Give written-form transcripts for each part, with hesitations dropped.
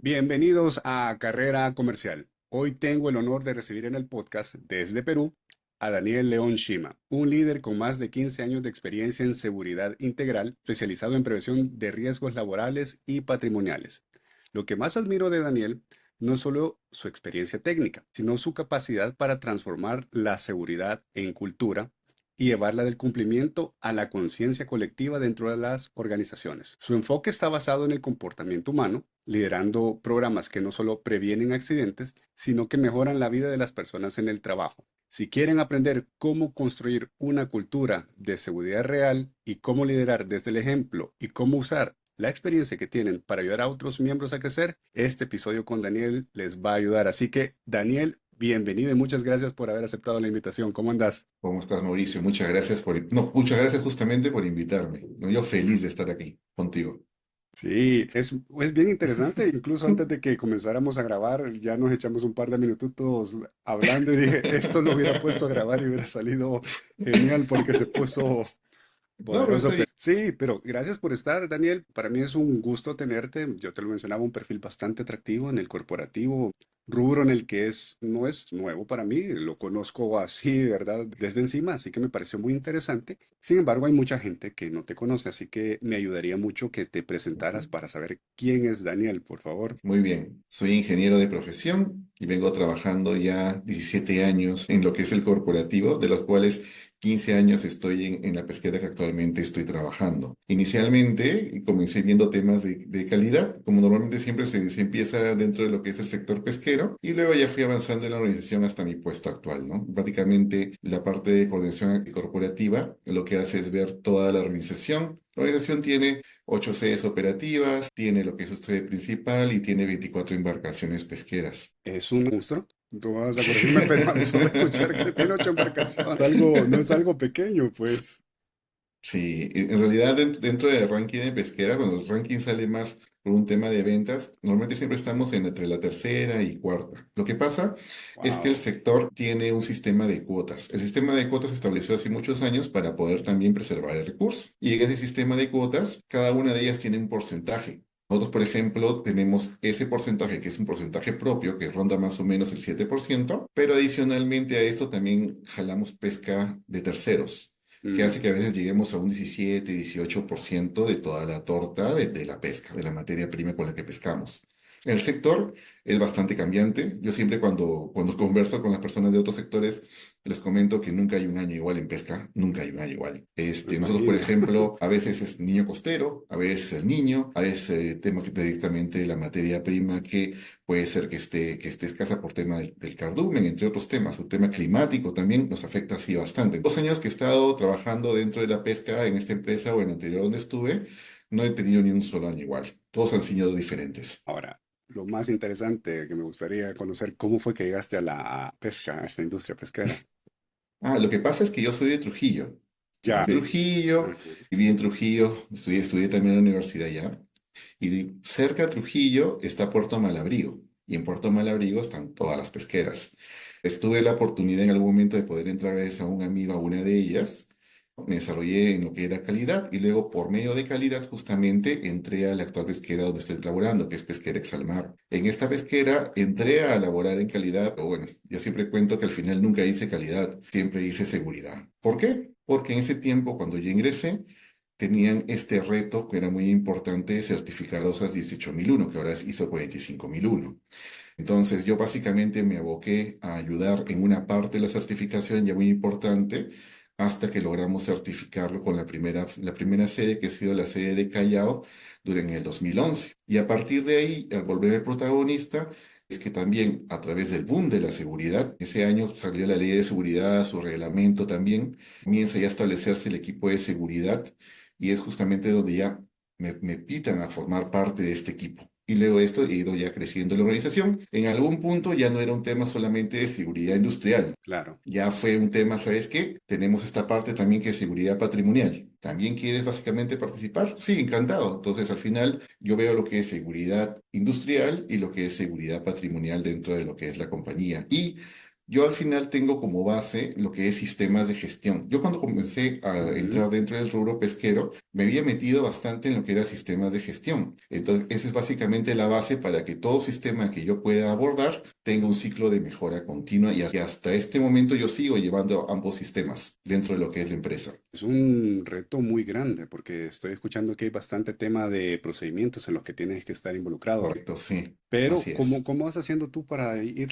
Bienvenidos a Carrera Comercial. Hoy tengo el honor de recibir en el podcast desde Perú a Daniel León Shima, un líder con más de 15 años de experiencia en seguridad integral, especializado en prevención de riesgos laborales y patrimoniales. Lo que más admiro de Daniel no es solo su experiencia técnica, sino su capacidad para transformar la seguridad en cultura y llevarla del cumplimiento a la conciencia colectiva dentro de las organizaciones. Su enfoque está basado en el comportamiento humano, liderando programas que no solo previenen accidentes, sino que mejoran la vida de las personas en el trabajo. Si quieren aprender cómo construir una cultura de seguridad real y cómo liderar desde el ejemplo y cómo usar la experiencia que tienen para ayudar a otros miembros a crecer, este episodio con Daniel les va a ayudar. Así que, Daniel, bienvenido y muchas gracias por haber aceptado la invitación. ¿Cómo andas? ¿Cómo estás, Mauricio? Muchas gracias no, muchas gracias justamente por invitarme. No, yo feliz de estar aquí contigo. Sí, es bien interesante. Incluso antes de que comenzáramos a grabar, ya nos echamos un par de minutitos hablando y dije, esto lo hubiera puesto a grabar y hubiera salido genial porque se puso No, pero está poderoso. bien. Sí, pero gracias por estar, Daniel. Para mí es un gusto tenerte. Yo te lo mencionaba, un perfil bastante atractivo en el corporativo, rubro en el que no es nuevo para mí, lo conozco así, ¿verdad? Desde encima, así que me pareció muy interesante. Sin embargo, hay mucha gente que no te conoce, así que me ayudaría mucho que te presentaras para saber quién es Daniel, por favor. Muy bien. Soy ingeniero de profesión y vengo trabajando ya 17 años en lo que es el corporativo, de los cuales 15 años estoy en la pesquera que actualmente estoy trabajando. Inicialmente comencé viendo temas de calidad, como normalmente siempre se empieza dentro de lo que es el sector pesquero, y luego ya fui avanzando en la organización hasta mi puesto actual, ¿no? Prácticamente la parte de coordinación corporativa lo que hace es ver toda la organización. La organización tiene 8 sedes operativas, tiene lo que es su sede principal y tiene 24 embarcaciones pesqueras. ¿Es un monstruo? Tú vas a corregirme, pero a mí solo escuchar que tiene 8 embarcaciones, no es algo pequeño, pues. Sí, en realidad dentro del ranking de pesquera, cuando el ranking sale más por un tema de ventas, normalmente siempre estamos entre la tercera y cuarta. Lo que pasa es que el Wow. sector tiene un sistema de cuotas. El sistema de cuotas se estableció hace muchos años para poder también preservar el recurso. Y en ese sistema de cuotas, cada una de ellas tiene un porcentaje. Nosotros, por ejemplo, tenemos ese porcentaje, que es un porcentaje propio, que ronda más o menos el 7%, pero adicionalmente a esto también jalamos pesca de terceros, que hace que a veces lleguemos a un 17, 18% de toda la torta de la pesca, de la materia prima con la que pescamos. El sector es bastante cambiante. Yo siempre cuando converso con las personas de otros sectores, les comento que nunca hay un año igual en pesca, nunca hay un año igual. Me Nosotros, por imagino. ejemplo, a veces es niño costero, a veces el niño, a veces tema que directamente la materia prima que puede ser que esté escasa por tema del cardumen, entre otros temas. El tema climático también nos afecta así bastante. 2 años que he estado trabajando dentro de la pesca en esta empresa o en la anterior donde estuve, no he tenido ni un solo año igual. Todos han sido diferentes. Ahora, lo más interesante que me gustaría conocer, ¿cómo fue que llegaste a la pesca, a esta industria pesquera? Lo que pasa es que yo soy de Trujillo. Ya. Sí. Trujillo, Ujú. viví en Trujillo, estudié también en la universidad allá. Y cerca de Trujillo está Puerto Malabrigo. Y en Puerto Malabrigo están todas las pesqueras. Tuve la oportunidad en algún momento de poder entrar gracias a un amigo a una de ellas. Me desarrollé en lo que era calidad y luego por medio de calidad justamente entré a la actual pesquera donde estoy laborando, que es Pesquera Exalmar. En esta pesquera entré a laborar en calidad, pero bueno, yo siempre cuento que al final nunca hice calidad, siempre hice seguridad. ¿Por qué? Porque en ese tiempo, cuando yo ingresé, tenían este reto que era muy importante, certificar OSAS 18001, que ahora es ISO 45001. Entonces yo básicamente me aboqué a ayudar en una parte de la certificación ya muy importante hasta que logramos certificarlo con la primera sede, que ha sido la sede de Callao durante el 2011. Y a partir de ahí, al volver el protagonista, es que también a través del boom de la seguridad, ese año salió la ley de seguridad, su reglamento también, comienza ya a establecerse el equipo de seguridad y es justamente donde ya me pitan a formar parte de este equipo. Y luego de esto he ido ya creciendo la organización. En algún punto ya no era un tema solamente de seguridad industrial. Claro. Ya fue un tema, ¿sabes qué? Tenemos esta parte también que es seguridad patrimonial. ¿También quieres básicamente participar? Sí, encantado. Entonces, al final, yo veo lo que es seguridad industrial y lo que es seguridad patrimonial dentro de lo que es la compañía. Y Yo al final tengo como base lo que es sistemas de gestión. Yo cuando comencé a Ujú. entrar dentro del rubro pesquero, me había metido bastante en lo que era sistemas de gestión. Entonces, esa es básicamente la base para que todo sistema que yo pueda abordar tenga un ciclo de mejora continua y hasta este momento yo sigo llevando ambos sistemas dentro de lo que es la empresa. Es un reto muy grande porque estoy escuchando que hay bastante tema de procedimientos en los que tienes que estar involucrado. Correcto, sí, Pero, así ¿cómo, es. cómo vas haciendo tú para ir,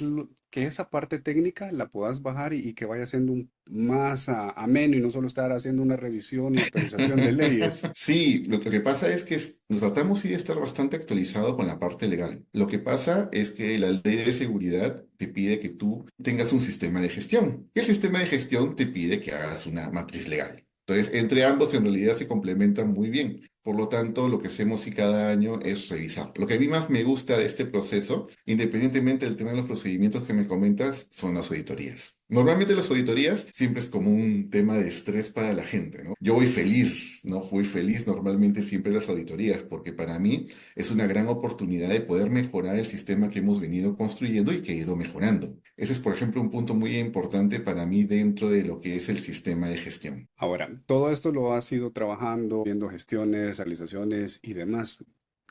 que esa parte técnica la puedas bajar y que vaya siendo más ameno y no solo estar haciendo una revisión y actualización de leyes? Sí, lo que pasa es que nos tratamos sí de estar bastante actualizado con la parte legal. Lo que pasa es que la ley de seguridad te pide que tú tengas un sistema de gestión. Y el sistema de gestión te pide que hagas una matriz legal. Entonces, entre ambos en realidad se complementan muy bien. Por lo tanto, lo que hacemos sí cada año es revisar. Lo que a mí más me gusta de este proceso, independientemente del tema de los procedimientos que me comentas, son las auditorías. Normalmente las auditorías siempre es como un tema de estrés para la gente, ¿no? Yo voy feliz, ¿no? Fui feliz normalmente siempre en las auditorías, porque para mí es una gran oportunidad de poder mejorar el sistema que hemos venido construyendo y que ha ido mejorando. Ese es, por ejemplo, un punto muy importante para mí dentro de lo que es el sistema de gestión. Ahora, todo esto lo has ido trabajando, viendo gestiones, realizaciones y demás.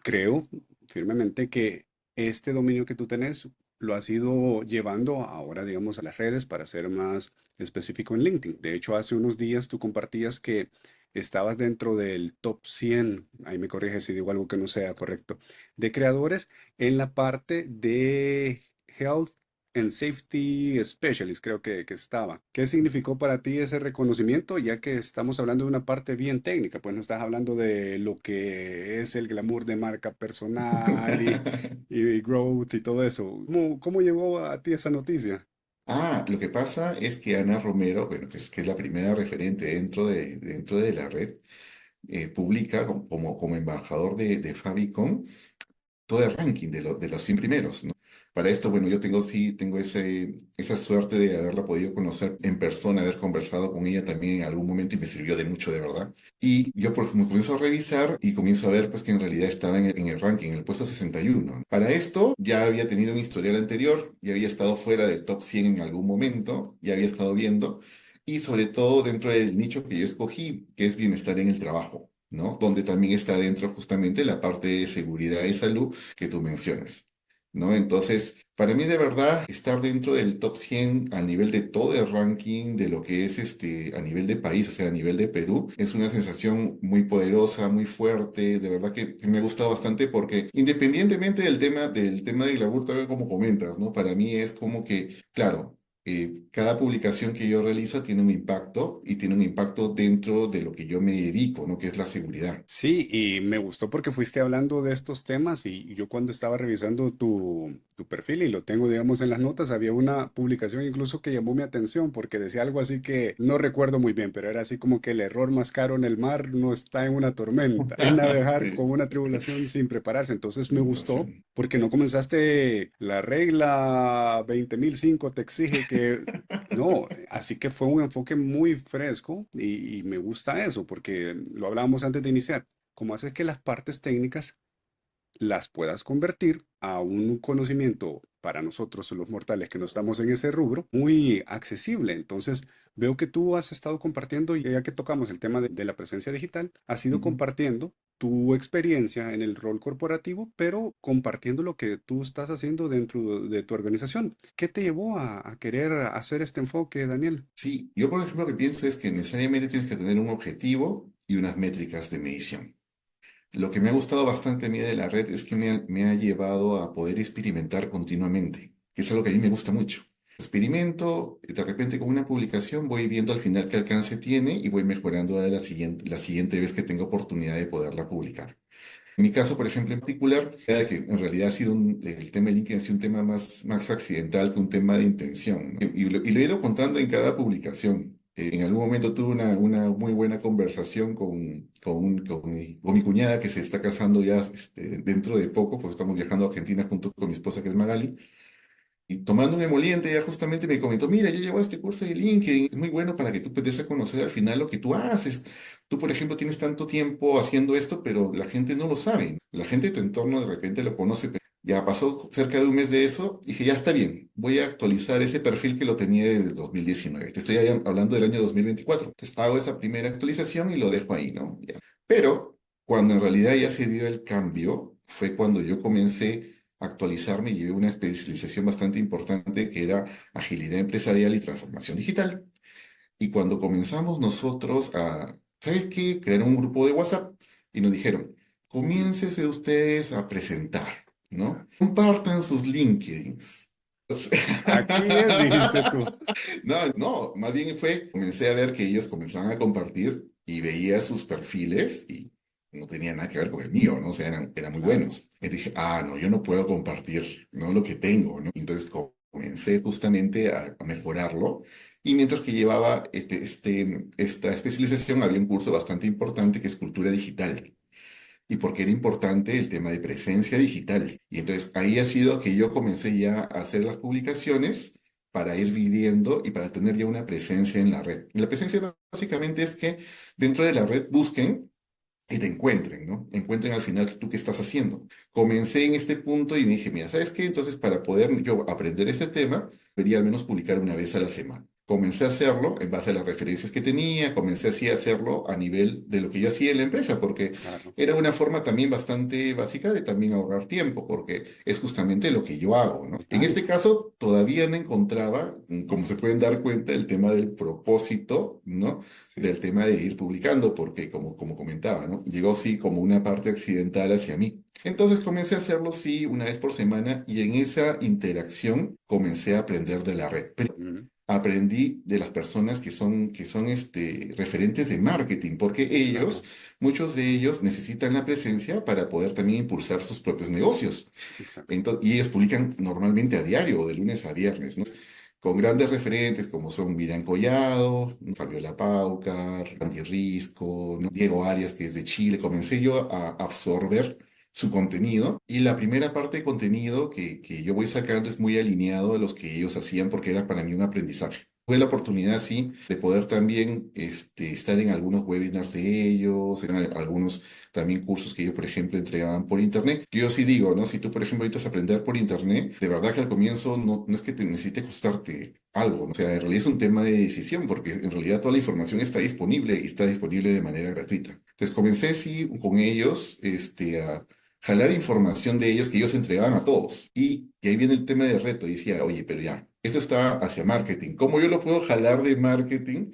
Creo firmemente que este dominio que tú tenés lo has ido llevando ahora, digamos, a las redes para ser más específico en LinkedIn. De hecho, hace unos días tú compartías que estabas dentro del top 100, ahí me corriges si digo algo que no sea correcto, de creadores en la parte de Health en Safety Specialist, creo que estaba. ¿Qué significó para ti ese reconocimiento? Ya que estamos hablando de una parte bien técnica, pues no estás hablando de lo que es el glamour de marca personal y growth y todo eso. ¿Cómo llegó a ti esa noticia? Lo que pasa es que Ana Romero, bueno, que es la primera referente dentro de la red, publica como embajador de Fabicon todo el ranking de los 100 primeros, ¿no? Para esto, bueno, yo tengo esa suerte de haberla podido conocer en persona, haber conversado con ella también en algún momento y me sirvió de mucho, de verdad. Y yo me comienzo a revisar y comienzo a ver pues que en realidad estaba en el ranking, en el puesto 61. Para esto ya había tenido un historial anterior, ya había estado fuera del top 100 en algún momento, ya había estado viendo, y sobre todo dentro del nicho que yo escogí, que es bienestar en el trabajo, ¿no? Donde también está dentro justamente la parte de seguridad y salud que tú mencionas, ¿no? Entonces, para mí de verdad estar dentro del top 100 a nivel de todo el ranking de lo que es a nivel de país, o sea, a nivel de Perú, es una sensación muy poderosa, muy fuerte, de verdad que me ha gustado bastante porque independientemente del tema de glamour, tal como comentas, ¿no? Para mí es como que, claro, cada publicación que yo realizo tiene un impacto y tiene un impacto dentro de lo que yo me dedico, ¿no? Que es la seguridad. Sí, y me gustó porque fuiste hablando de estos temas y yo cuando estaba revisando tu perfil y lo tengo, digamos, en las notas, había una publicación incluso que llamó mi atención porque decía algo así que no recuerdo muy bien, pero era así como que el error más caro en el mar no está en una tormenta, es navegar con Sí, una tribulación sin prepararse. Entonces me gustó innovación. porque no comenzaste la regla 20.005 te exige que no, así que fue un enfoque muy fresco y me gusta eso, porque lo hablábamos antes de iniciar. ¿Cómo haces que las partes técnicas las puedas convertir a un conocimiento para nosotros, los mortales que no estamos en ese rubro, muy accesible? Entonces, veo que tú has estado compartiendo, y ya que tocamos el tema de la presencia digital, has ido Ujú. compartiendo tu experiencia en el rol corporativo, pero compartiendo lo que tú estás haciendo dentro de tu organización. ¿Qué te llevó a querer hacer este enfoque, Daniel? Sí, yo por ejemplo lo que pienso es que necesariamente tienes que tener un objetivo y unas métricas de medición. Lo que me ha gustado bastante a mí de la red es que me ha llevado a poder experimentar continuamente, que es algo que a mí me gusta mucho. Experimento, de repente con una publicación voy viendo al final qué alcance tiene y voy mejorando la siguiente vez que tengo oportunidad de poderla publicar. En mi caso, por ejemplo, en particular, era que en realidad ha sido el tema de LinkedIn ha sido un tema más accidental que un tema de intención, ¿no? Y lo he ido contando en cada publicación. En algún momento tuve una muy buena conversación con mi cuñada que se está casando ya dentro de poco, pues estamos viajando a Argentina junto con mi esposa que es Magali. Y tomando un emoliente, ella justamente me comentó, mira, yo llevo este curso de LinkedIn, es muy bueno para que tú puedas a conocer al final lo que tú haces. Tú, por ejemplo, tienes tanto tiempo haciendo esto, pero la gente no lo sabe. La gente de tu entorno de repente lo conoce. Pero ya pasó cerca de un mes de eso, y dije, ya está bien, voy a actualizar ese perfil que lo tenía desde el 2019. Te estoy hablando del año 2024. Entonces hago esa primera actualización y lo dejo ahí, ¿no? Ya. Pero cuando en realidad ya se dio el cambio, fue cuando yo comencé actualizarme y llevé una especialización bastante importante que era agilidad empresarial y transformación digital. Y cuando comenzamos nosotros a, ¿sabes qué? Crear un grupo de WhatsApp y nos dijeron, Ujú. comiéncense ustedes a presentar, ¿no? Compartan sus LinkedIns. O sea, Aquí es, dijiste tú. no, no, más bien fue, comencé a ver que ellos comenzaban a compartir y veía sus perfiles y no tenía nada que ver con el mío, ¿no? O sea, eran muy Claro. buenos. Y dije, ah, no, yo no puedo compartir, ¿no? Lo que tengo, ¿no? Entonces comencé justamente a mejorarlo. Y mientras que llevaba esta especialización, había un curso bastante importante que es cultura digital y porque era importante el tema de presencia digital. Y entonces ahí ha sido que yo comencé ya a hacer las publicaciones para ir viviendo y para tener ya una presencia en la red. Y la presencia básicamente es que dentro de la red busquen y te encuentren, ¿no? Encuentren al final tú qué estás haciendo. Comencé en este punto y me dije, mira, ¿sabes qué? Entonces, para poder yo aprender este tema, debería al menos publicar una vez a la semana. Comencé a hacerlo en base a las referencias que tenía, comencé así a hacerlo a nivel de lo que yo hacía en la empresa, porque Claro. era una forma también bastante básica de también ahorrar tiempo, porque es justamente lo que yo hago, ¿no? En Total. este caso, todavía no encontraba, como se pueden dar cuenta, el tema del propósito, ¿no? Sí. Del tema de ir publicando, porque como comentaba, ¿no? Llegó sí como una parte accidental hacia mí. Entonces comencé a hacerlo sí una vez por semana y en esa interacción comencé a aprender de la red. Pero Ujú. aprendí de las personas que son referentes de marketing, porque ellos, Claro. muchos de ellos necesitan la presencia para poder también impulsar sus propios negocios. Exacto. Y ellos publican normalmente a diario o de lunes a viernes, ¿no? Con grandes referentes como son Miriam Collado, Fabiola Paucar, Andy Risco, ¿no? Diego Arias, que es de Chile. Comencé yo a absorber su contenido y la primera parte de contenido que yo voy sacando es muy alineado a los que ellos hacían porque era para mí un aprendizaje. Tuve la oportunidad, sí, de poder también estar en algunos webinars de ellos, en algunos también cursos que ellos, por ejemplo, entregaban por internet. Yo sí digo, ¿no? Si tú, por ejemplo, necesitas aprender por internet, de verdad que al comienzo no es que te necesite costarte algo, ¿no? O sea, en realidad es un tema de decisión, porque en realidad toda la información está disponible y está disponible de manera gratuita. Entonces comencé, sí, con ellos, a jalar información de ellos que ellos entregaban a todos. Y ahí viene el tema de reto. Y decía, oye, pero ya, esto está hacia marketing. ¿Cómo yo lo puedo jalar de marketing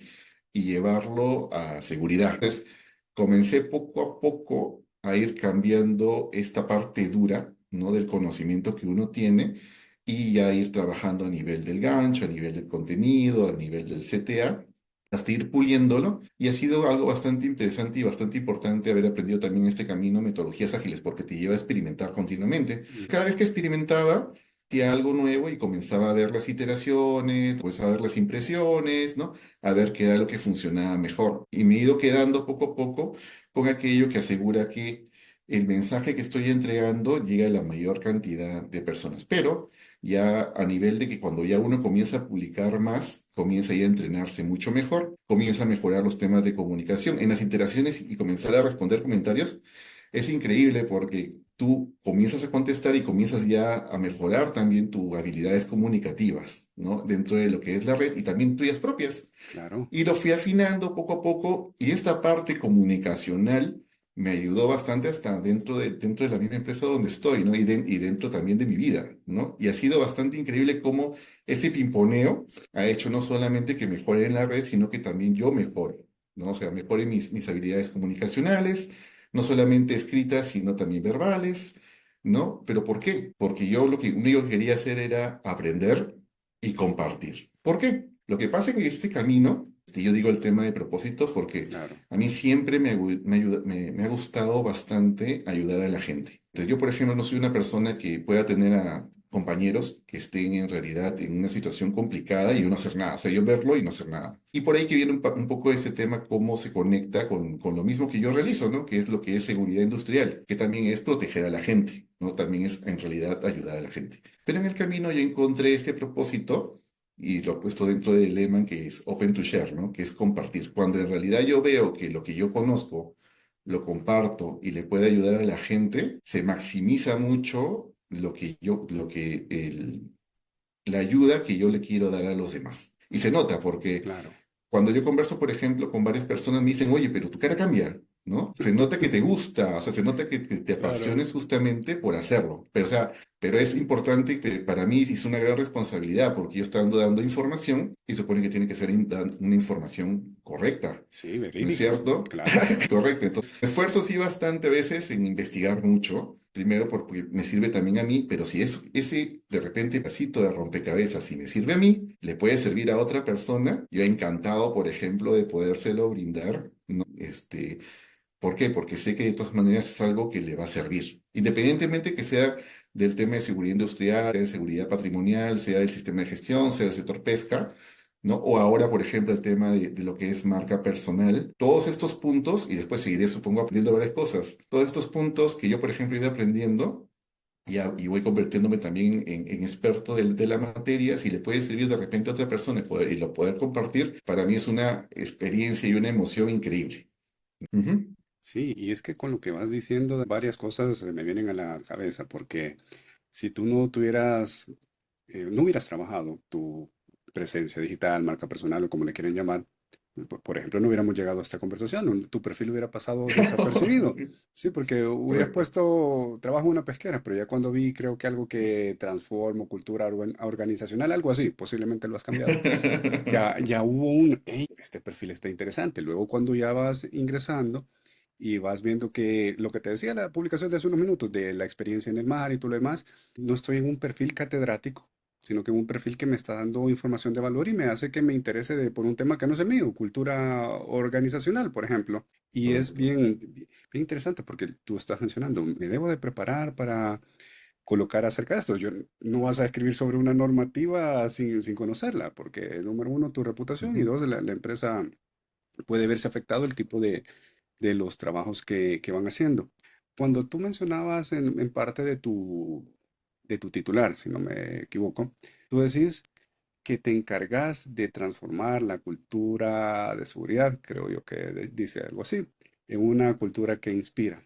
y llevarlo a seguridad? Entonces, comencé poco a poco a ir cambiando esta parte dura, ¿no? Del conocimiento que uno tiene y ya ir trabajando a nivel del gancho, a nivel del contenido, a nivel del CTA, hasta ir puliéndolo. Y ha sido algo bastante interesante y bastante importante haber aprendido también este camino, metodologías ágiles, porque te lleva a experimentar continuamente. Ujú. Cada vez que experimentaba, hacía algo nuevo y comenzaba a ver las iteraciones, comenzaba a ver las impresiones, ¿no? A ver qué era lo que funcionaba mejor. Y me he ido quedando poco a poco con aquello que asegura que el mensaje que estoy entregando llega a la mayor cantidad de personas. Pero ya a nivel de que cuando ya uno comienza a publicar más, comienza ya a entrenarse mucho mejor, comienza a mejorar los temas de comunicación en las interacciones y comenzar a responder comentarios. Es increíble porque tú comienzas a contestar y comienzas ya a mejorar también tus habilidades comunicativas, ¿no? Dentro de lo que es la red y también tuyas propias. Claro. Y lo fui afinando poco a poco y esta parte comunicacional me ayudó bastante hasta dentro de la misma empresa donde estoy, ¿no? Y dentro también de mi vida, ¿no? Y ha sido bastante increíble cómo ese pimponeo ha hecho no solamente que mejore en la red, sino que también yo mejore, ¿no? O sea, mejore mis habilidades comunicacionales, no solamente escritas, sino también verbales, ¿no? ¿Pero por qué? Porque yo lo que único que quería hacer era aprender y compartir. ¿Por qué? Lo que pasa es que este camino, yo digo el tema de propósito porque Claro. a mí siempre me ha gustado bastante ayudar a la gente. Entonces, yo, por ejemplo, no soy una persona que pueda tener a compañeros que estén en realidad en una situación complicada y yo no hacer nada. O sea, yo verlo y no hacer nada. Y por ahí que viene un poco ese tema, cómo se conecta con lo mismo que yo realizo, ¿no? Que es lo que es seguridad industrial, que también es proteger a la gente, ¿no? También es en realidad ayudar a la gente. Pero en el camino yo encontré este propósito y lo he puesto dentro del lema que es Open to Share, ¿no? Que es compartir. Cuando en realidad yo veo que lo que yo conozco lo comparto y le puede ayudar a la gente, se maximiza mucho la ayuda que yo le quiero dar a los demás. Y se nota porque Claro. cuando yo converso, por ejemplo, con varias personas, me dicen, oye, pero tu cara cambia, ¿no? Se nota que te gusta, o sea, se nota que te Claro. apasiones justamente por hacerlo. Pero, o sea, pero es importante que para mí es una gran responsabilidad porque yo estoy dando información y supone que tiene que ser una información correcta. Sí, ¿No es verídica. cierto? Claro. Correcto. Entonces, me esfuerzo sí bastante a veces en investigar mucho. Primero porque me sirve también a mí, pero si es ese de repente pasito de rompecabezas, si me sirve a mí, le puede servir a otra persona. Yo encantado, por ejemplo, de podérselo brindar, ¿no? ¿Por qué? Porque sé que de todas maneras es algo que le va a servir. Independientemente que sea del tema de seguridad industrial, sea de seguridad patrimonial, sea del sistema de gestión, sea del sector pesca, ¿no? O ahora, por ejemplo, el tema de lo que es marca personal. Todos estos puntos, y después seguiré, supongo, aprendiendo varias cosas. Todos estos puntos que yo, por ejemplo, he ido aprendiendo y voy convirtiéndome también en experto de la materia, si le puede servir de repente a otra persona y lo poder compartir, para mí es una experiencia y una emoción increíble. Ujú. Sí, y es que con lo que vas diciendo, varias cosas me vienen a la cabeza, porque si tú no tuvieras, no hubieras trabajado tu presencia digital, marca personal o como le quieren llamar, por ejemplo, no hubiéramos llegado a esta conversación, tu perfil hubiera pasado desapercibido. Sí, Sí, porque hubieras correcto. puesto trabajo en una pesquera, pero ya cuando vi, creo que algo que transformo, cultura organizacional, algo así, posiblemente lo has cambiado. Ya hubo hey, este perfil está interesante. Luego cuando ya vas ingresando y vas viendo que lo que te decía la publicación de hace unos minutos de la experiencia en el mar y todo lo demás, no estoy en un perfil catedrático, sino que en un perfil que me está dando información de valor y me hace que me interese por un tema que no es el mío, cultura organizacional, por ejemplo. Y es Correcto. bien interesante porque tú estás mencionando, me debo de preparar para colocar acerca de esto. No vas a escribir sobre una normativa sin conocerla, porque número uno, tu reputación y Ujú. dos, la empresa puede verse afectado el tipo de los trabajos que van haciendo. Cuando tú mencionabas en parte de tu titular, si no me equivoco, tú decís que te encargas de transformar la cultura de seguridad, creo yo que dice algo así, en una cultura que inspira.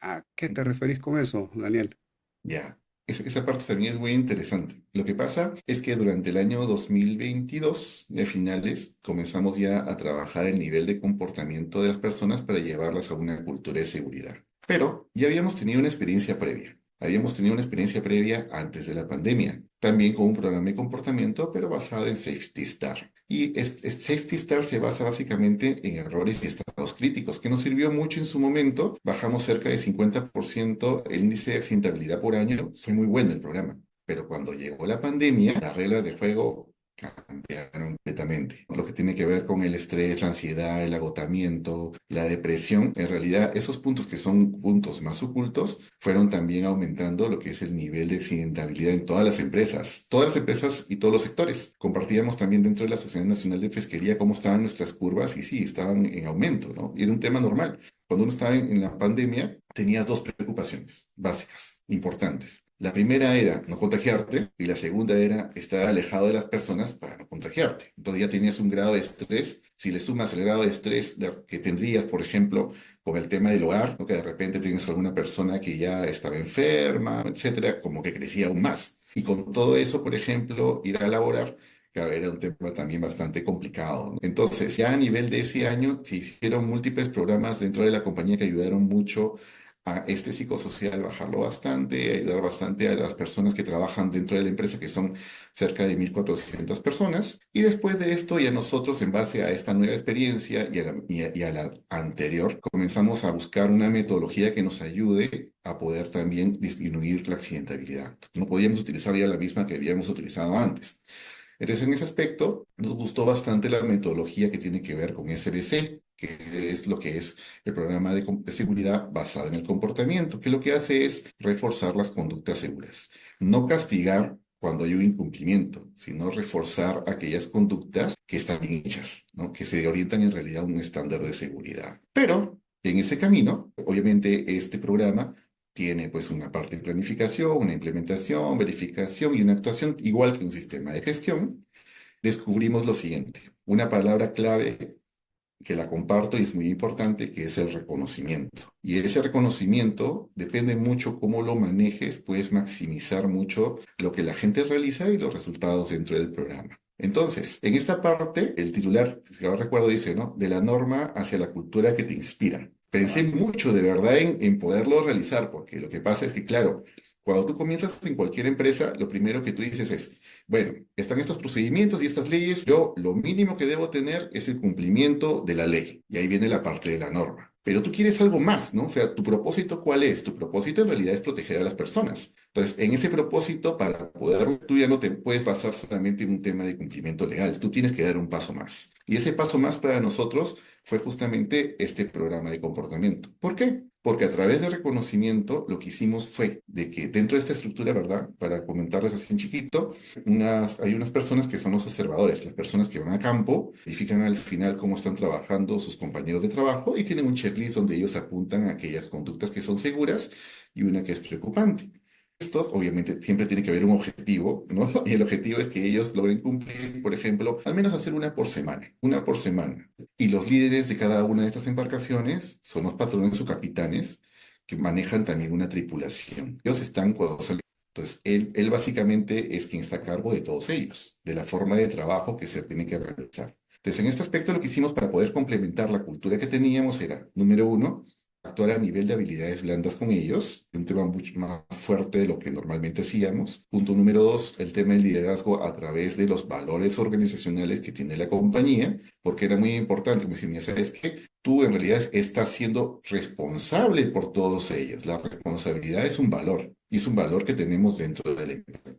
¿A qué te Ujú. referís con eso, Daniel? Ya, esa parte también es muy interesante. Lo que pasa es que durante el año 2022, de finales, comenzamos ya a trabajar el nivel de comportamiento de las personas para llevarlas a una cultura de seguridad. Pero ya habíamos tenido una experiencia previa. Habíamos tenido una experiencia previa antes de la pandemia, también con un programa de comportamiento, pero basado en Safety Star. Y Safety Star se basa básicamente en errores y estados críticos, que nos sirvió mucho en su momento. Bajamos cerca de 50% el índice de accidentabilidad por año. Fue muy bueno el programa. Pero cuando llegó la pandemia, las reglas de juego cambiaron completamente. Lo que tiene que ver con el estrés, la ansiedad, el agotamiento, la depresión, en realidad esos puntos que son puntos más ocultos fueron también aumentando lo que es el nivel de accidentabilidad en todas las empresas y todos los sectores. Compartíamos también dentro de la Asociación Nacional de Pesquería cómo estaban nuestras curvas y sí, estaban en aumento, ¿no? Y era un tema normal. Cuando uno estaba en la pandemia, tenías dos preocupaciones básicas, importantes. La primera era no contagiarte y la segunda era estar alejado de las personas para no contagiarte. Entonces ya tenías un grado de estrés. Si le sumas el grado de estrés que tendrías, por ejemplo, con el tema del hogar, ¿no? Que de repente tienes alguna persona que ya estaba enferma, etcétera, como que crecía aún más. Y con todo eso, por ejemplo, ir a laborar, claro, era un tema también bastante complicado, ¿no? Entonces, ya a nivel de ese año, se hicieron múltiples programas dentro de la compañía que ayudaron mucho a este psicosocial, bajarlo bastante, ayudar bastante a las personas que trabajan dentro de la empresa, que son cerca de 1.400 personas. Y después de esto, ya nosotros, en base a esta nueva experiencia y a la anterior, comenzamos a buscar una metodología que nos ayude a poder también disminuir la accidentabilidad. No podíamos utilizar ya la misma que habíamos utilizado antes. Entonces, en ese aspecto, nos gustó bastante la metodología que tiene que ver con SBC. que es lo que es el programa de seguridad basado en el comportamiento, que lo que hace es reforzar las conductas seguras, no castigar cuando hay un incumplimiento, sino reforzar aquellas conductas que están bien hechas, ¿no? Que se orientan en realidad a un estándar de seguridad. Pero en ese camino, obviamente, este programa tiene pues una parte de planificación, una implementación, verificación y una actuación, igual que un sistema de gestión. Descubrimos lo siguiente, una palabra clave que la comparto y es muy importante, que es el reconocimiento. Y ese reconocimiento depende mucho cómo lo manejes, puedes maximizar mucho lo que la gente realiza y los resultados dentro del programa. Entonces, en esta parte, el titular, si ahora recuerdo, dice, ¿no? De la norma hacia la cultura que te inspira. Pensé Cabal. mucho de verdad en poderlo realizar, porque lo que pasa es que, claro, cuando tú comienzas en cualquier empresa, lo primero que tú dices es, bueno, están estos procedimientos y estas leyes. Yo lo mínimo que debo tener es el cumplimiento de la ley. Y ahí viene la parte de la norma. Pero tú quieres algo más, ¿no? O sea, ¿tu propósito cuál es? Tu propósito en realidad es proteger a las personas. Entonces, en ese propósito, para poder, tú ya no te puedes basar solamente en un tema de cumplimiento legal. Tú tienes que dar un paso más. Y ese paso más para nosotros fue justamente este programa de comportamiento. ¿Por qué? Porque a través de reconocimiento lo que hicimos fue de que dentro de esta estructura, ¿verdad? Para comentarles así en chiquito, hay unas personas que son los observadores, las personas que van a campo, verifican al final cómo están trabajando sus compañeros de trabajo y tienen un checklist donde ellos apuntan a aquellas conductas que son seguras y una que es preocupante. Estos, obviamente, siempre tiene que haber un objetivo, ¿no? Y el objetivo es que ellos logren cumplir, por ejemplo, al menos hacer una por semana. Y los líderes de cada una de estas embarcaciones son los patrones o capitanes que manejan también una tripulación. Ellos están cuando salen. Entonces, él básicamente es quien está a cargo de todos ellos, de la forma de trabajo que se tiene que realizar. Entonces, en este aspecto lo que hicimos para poder complementar la cultura que teníamos era, número uno, actuar a nivel de habilidades blandas con ellos, un tema mucho más fuerte de lo que normalmente hacíamos. Punto número dos, el tema del liderazgo a través de los valores organizacionales que tiene la compañía, porque era muy importante, como decir, mira, ¿sabes qué? Tú en realidad estás siendo responsable por todos ellos. La responsabilidad es un valor y es un valor que tenemos dentro de la empresa.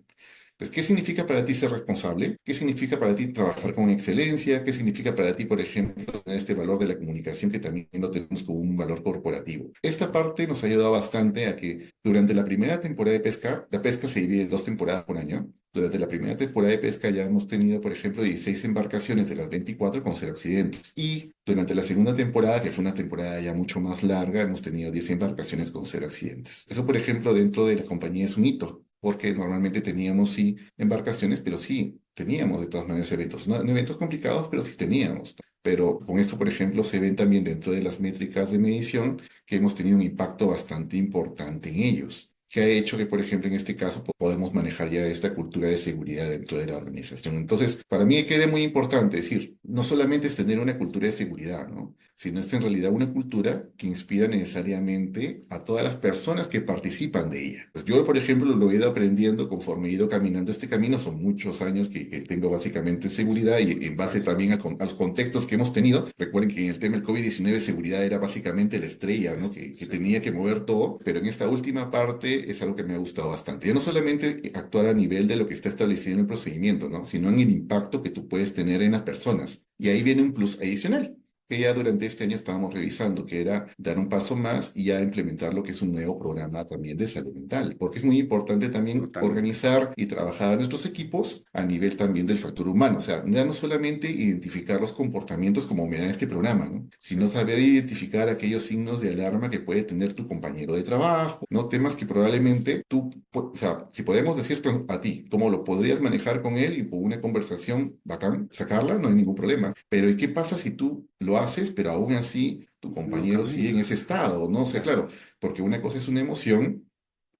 Pues, ¿qué significa para ti ser responsable? ¿Qué significa para ti trabajar con excelencia? ¿Qué significa para ti, por ejemplo, tener este valor de la comunicación que también lo tenemos como un valor corporativo? Esta parte nos ha ayudado bastante a que durante la primera temporada de pesca, la pesca se divide en 2 temporadas por año. Durante la primera temporada de pesca ya hemos tenido, por ejemplo, 16 embarcaciones de las 24 con 0 accidentes. Y durante la segunda temporada, que fue una temporada ya mucho más larga, hemos tenido 10 embarcaciones con 0 accidentes. Eso, por ejemplo, dentro de la compañía es un hito, porque normalmente teníamos sí embarcaciones, pero sí teníamos de todas maneras eventos. No, no eventos complicados, pero sí teníamos. Pero con esto, por ejemplo, se ven también dentro de las métricas de medición que hemos tenido un impacto bastante importante en ellos, que ha hecho que, por ejemplo, en este caso podemos manejar ya esta cultura de seguridad dentro de la organización. Entonces, para mí queda muy importante decir, no solamente es tener una cultura de seguridad, ¿no? Sino es en realidad una cultura que inspira necesariamente a todas las personas que participan de ella. Pues yo, por ejemplo, lo he ido aprendiendo conforme he ido caminando este camino. Son muchos años que tengo básicamente seguridad y en base Exacto. también a los contextos que hemos tenido. Recuerden que en el tema del COVID-19 seguridad era básicamente la estrella, ¿no? Que Sí. tenía que mover todo, pero en esta última parte es algo que me ha gustado bastante. Ya no solamente actuar a nivel de lo que está establecido en el procedimiento, ¿no? Sino en el impacto que tú puedes tener en las personas. Y ahí viene un plus adicional que ya durante este año estábamos revisando, que era dar un paso más y ya implementar lo que es un nuevo programa también de salud mental, porque es muy importante también Totalmente. organizar y trabajar a nuestros equipos a nivel también del factor humano, o sea, ya no solamente identificar los comportamientos como me da este programa, ¿no? Sino Sí. saber identificar aquellos signos de alarma que puede tener tu compañero de trabajo, ¿no? Temas que probablemente tú, o sea, si podemos decirte a ti cómo lo podrías manejar con él y con una conversación bacán, sacarla, no hay ningún problema. Pero ¿y qué pasa si tú lo haces, pero aún así tu No compañero sigue en camina. ese estado? No sé, Claro. claro, porque una cosa es una emoción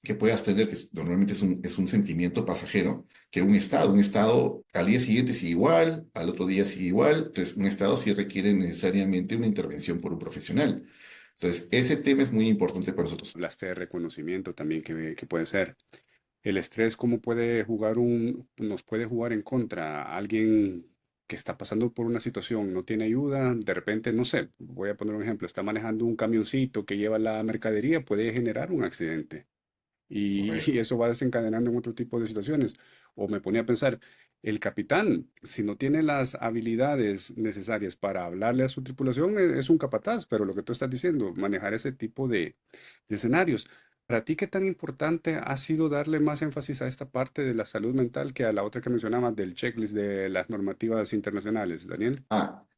que puedas tener, que normalmente es un sentimiento pasajero, que un estado al día siguiente sigue igual, al otro día sigue igual, entonces un estado sí requiere necesariamente una intervención por un profesional. Entonces, ese tema es muy importante para nosotros. Hablaste de reconocimiento también que puede ser. El estrés, ¿cómo puede nos puede jugar en contra? Alguien que está pasando por una situación, no tiene ayuda, de repente, no sé, voy a poner un ejemplo, está manejando un camioncito que lleva la mercadería, puede generar un accidente. y correcto. eso va desencadenando en otro tipo de situaciones. O me ponía a pensar, el capitán, si no tiene las habilidades necesarias para hablarle a su tripulación, es un capataz, pero lo que tú estás diciendo, manejar ese tipo de escenarios. ¿Para ti qué tan importante ha sido darle más énfasis a esta parte de la salud mental que a la otra que mencionabas del checklist de las normativas internacionales, Daniel?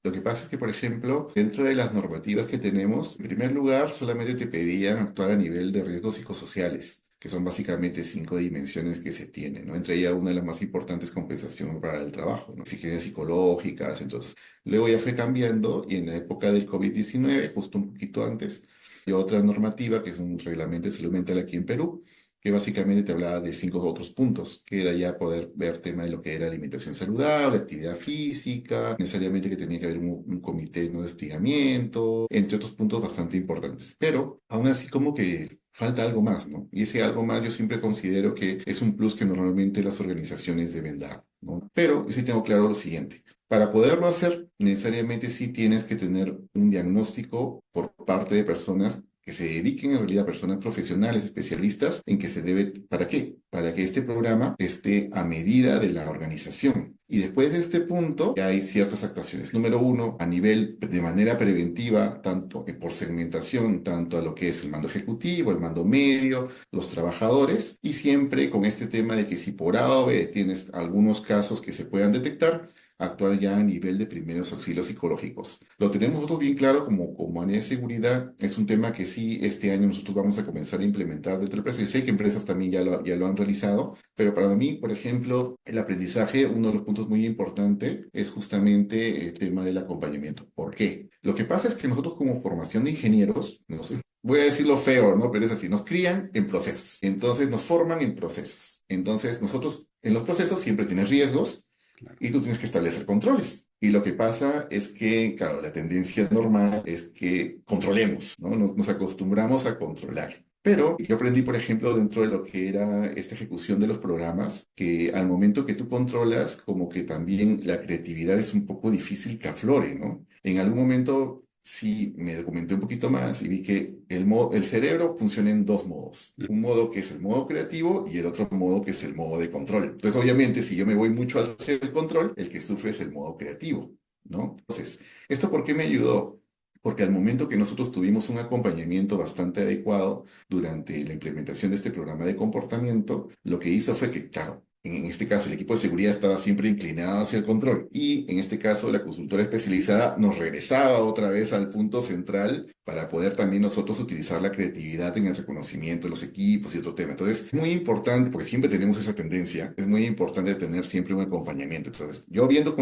Lo que pasa es que, por ejemplo, dentro de las normativas que tenemos, en primer lugar, solamente te pedían actuar a nivel de riesgos psicosociales, que son básicamente 5 dimensiones que se tienen, ¿no? Entre ellas, una de las más importantes, compensación para el trabajo, ¿no? Exigencias psicológicas, entonces. Luego ya fue cambiando y en la época del COVID-19, justo un poquito antes, y otra normativa, que es un reglamento de salud mental aquí en Perú, que básicamente te hablaba de 5 otros puntos, que era ya poder ver tema de lo que era alimentación saludable, actividad física, necesariamente que tenía que haber un comité ¿no? de hostigamiento, entre otros puntos bastante importantes. Pero aún así como que falta algo más, ¿no? Y ese algo más yo siempre considero que es un plus que normalmente las organizaciones deben dar, ¿no? Pero yo sí tengo claro lo siguiente. Para poderlo hacer, necesariamente sí tienes que tener un diagnóstico por parte de personas que se dediquen en realidad a personas profesionales, especialistas, en que se debe, ¿para qué? Para que este programa esté a medida de la organización. Y después de este punto, ya hay ciertas actuaciones. Número uno, a nivel de manera preventiva, tanto por segmentación, tanto a lo que es el mando ejecutivo, el mando medio, los trabajadores, y siempre con este tema de que si por A o B tienes algunos casos que se puedan detectar, actuar ya a nivel de primeros auxilios psicológicos. Lo tenemos nosotros bien claro como área de seguridad. Es un tema que sí, este año nosotros vamos a comenzar a implementar dentro de la empresa. Y sé que empresas también ya lo han realizado, pero para mí, por ejemplo, el aprendizaje, uno de los puntos muy importantes es justamente el tema del acompañamiento. ¿Por qué? Lo que pasa es que nosotros como formación de ingenieros, no sé, voy a decirlo feo, ¿no? Pero es así, nos crían en procesos. Entonces nos forman en procesos. Entonces nosotros en los procesos siempre tienes riesgos Claro. y tú tienes que establecer controles. Y lo que pasa es que, claro, la tendencia normal es que controlemos, ¿no? Nos acostumbramos a controlar. Pero yo aprendí, por ejemplo, dentro de lo que era esta ejecución de los programas, que al momento que tú controlas, como que también la creatividad es un poco difícil que aflore, ¿no? En algún momento sí me documenté un poquito más y vi que el cerebro funciona en dos modos. Un modo que es el modo creativo y el otro modo que es el modo de control. Entonces, obviamente, si yo me voy mucho hacia el control, el que sufre es el modo creativo, ¿no? Entonces, ¿esto por qué me ayudó? Porque al momento que nosotros tuvimos un acompañamiento bastante adecuado durante la implementación de este programa de comportamiento, lo que hizo fue que, claro, en este caso, el equipo de seguridad estaba siempre inclinado hacia el control y en este caso la consultora especializada nos regresaba otra vez al punto central para poder también nosotros utilizar la creatividad en el reconocimiento de los equipos y otro tema. Entonces, es muy importante, porque siempre tenemos esa tendencia, es muy importante tener siempre un acompañamiento. Entonces, yo habiendo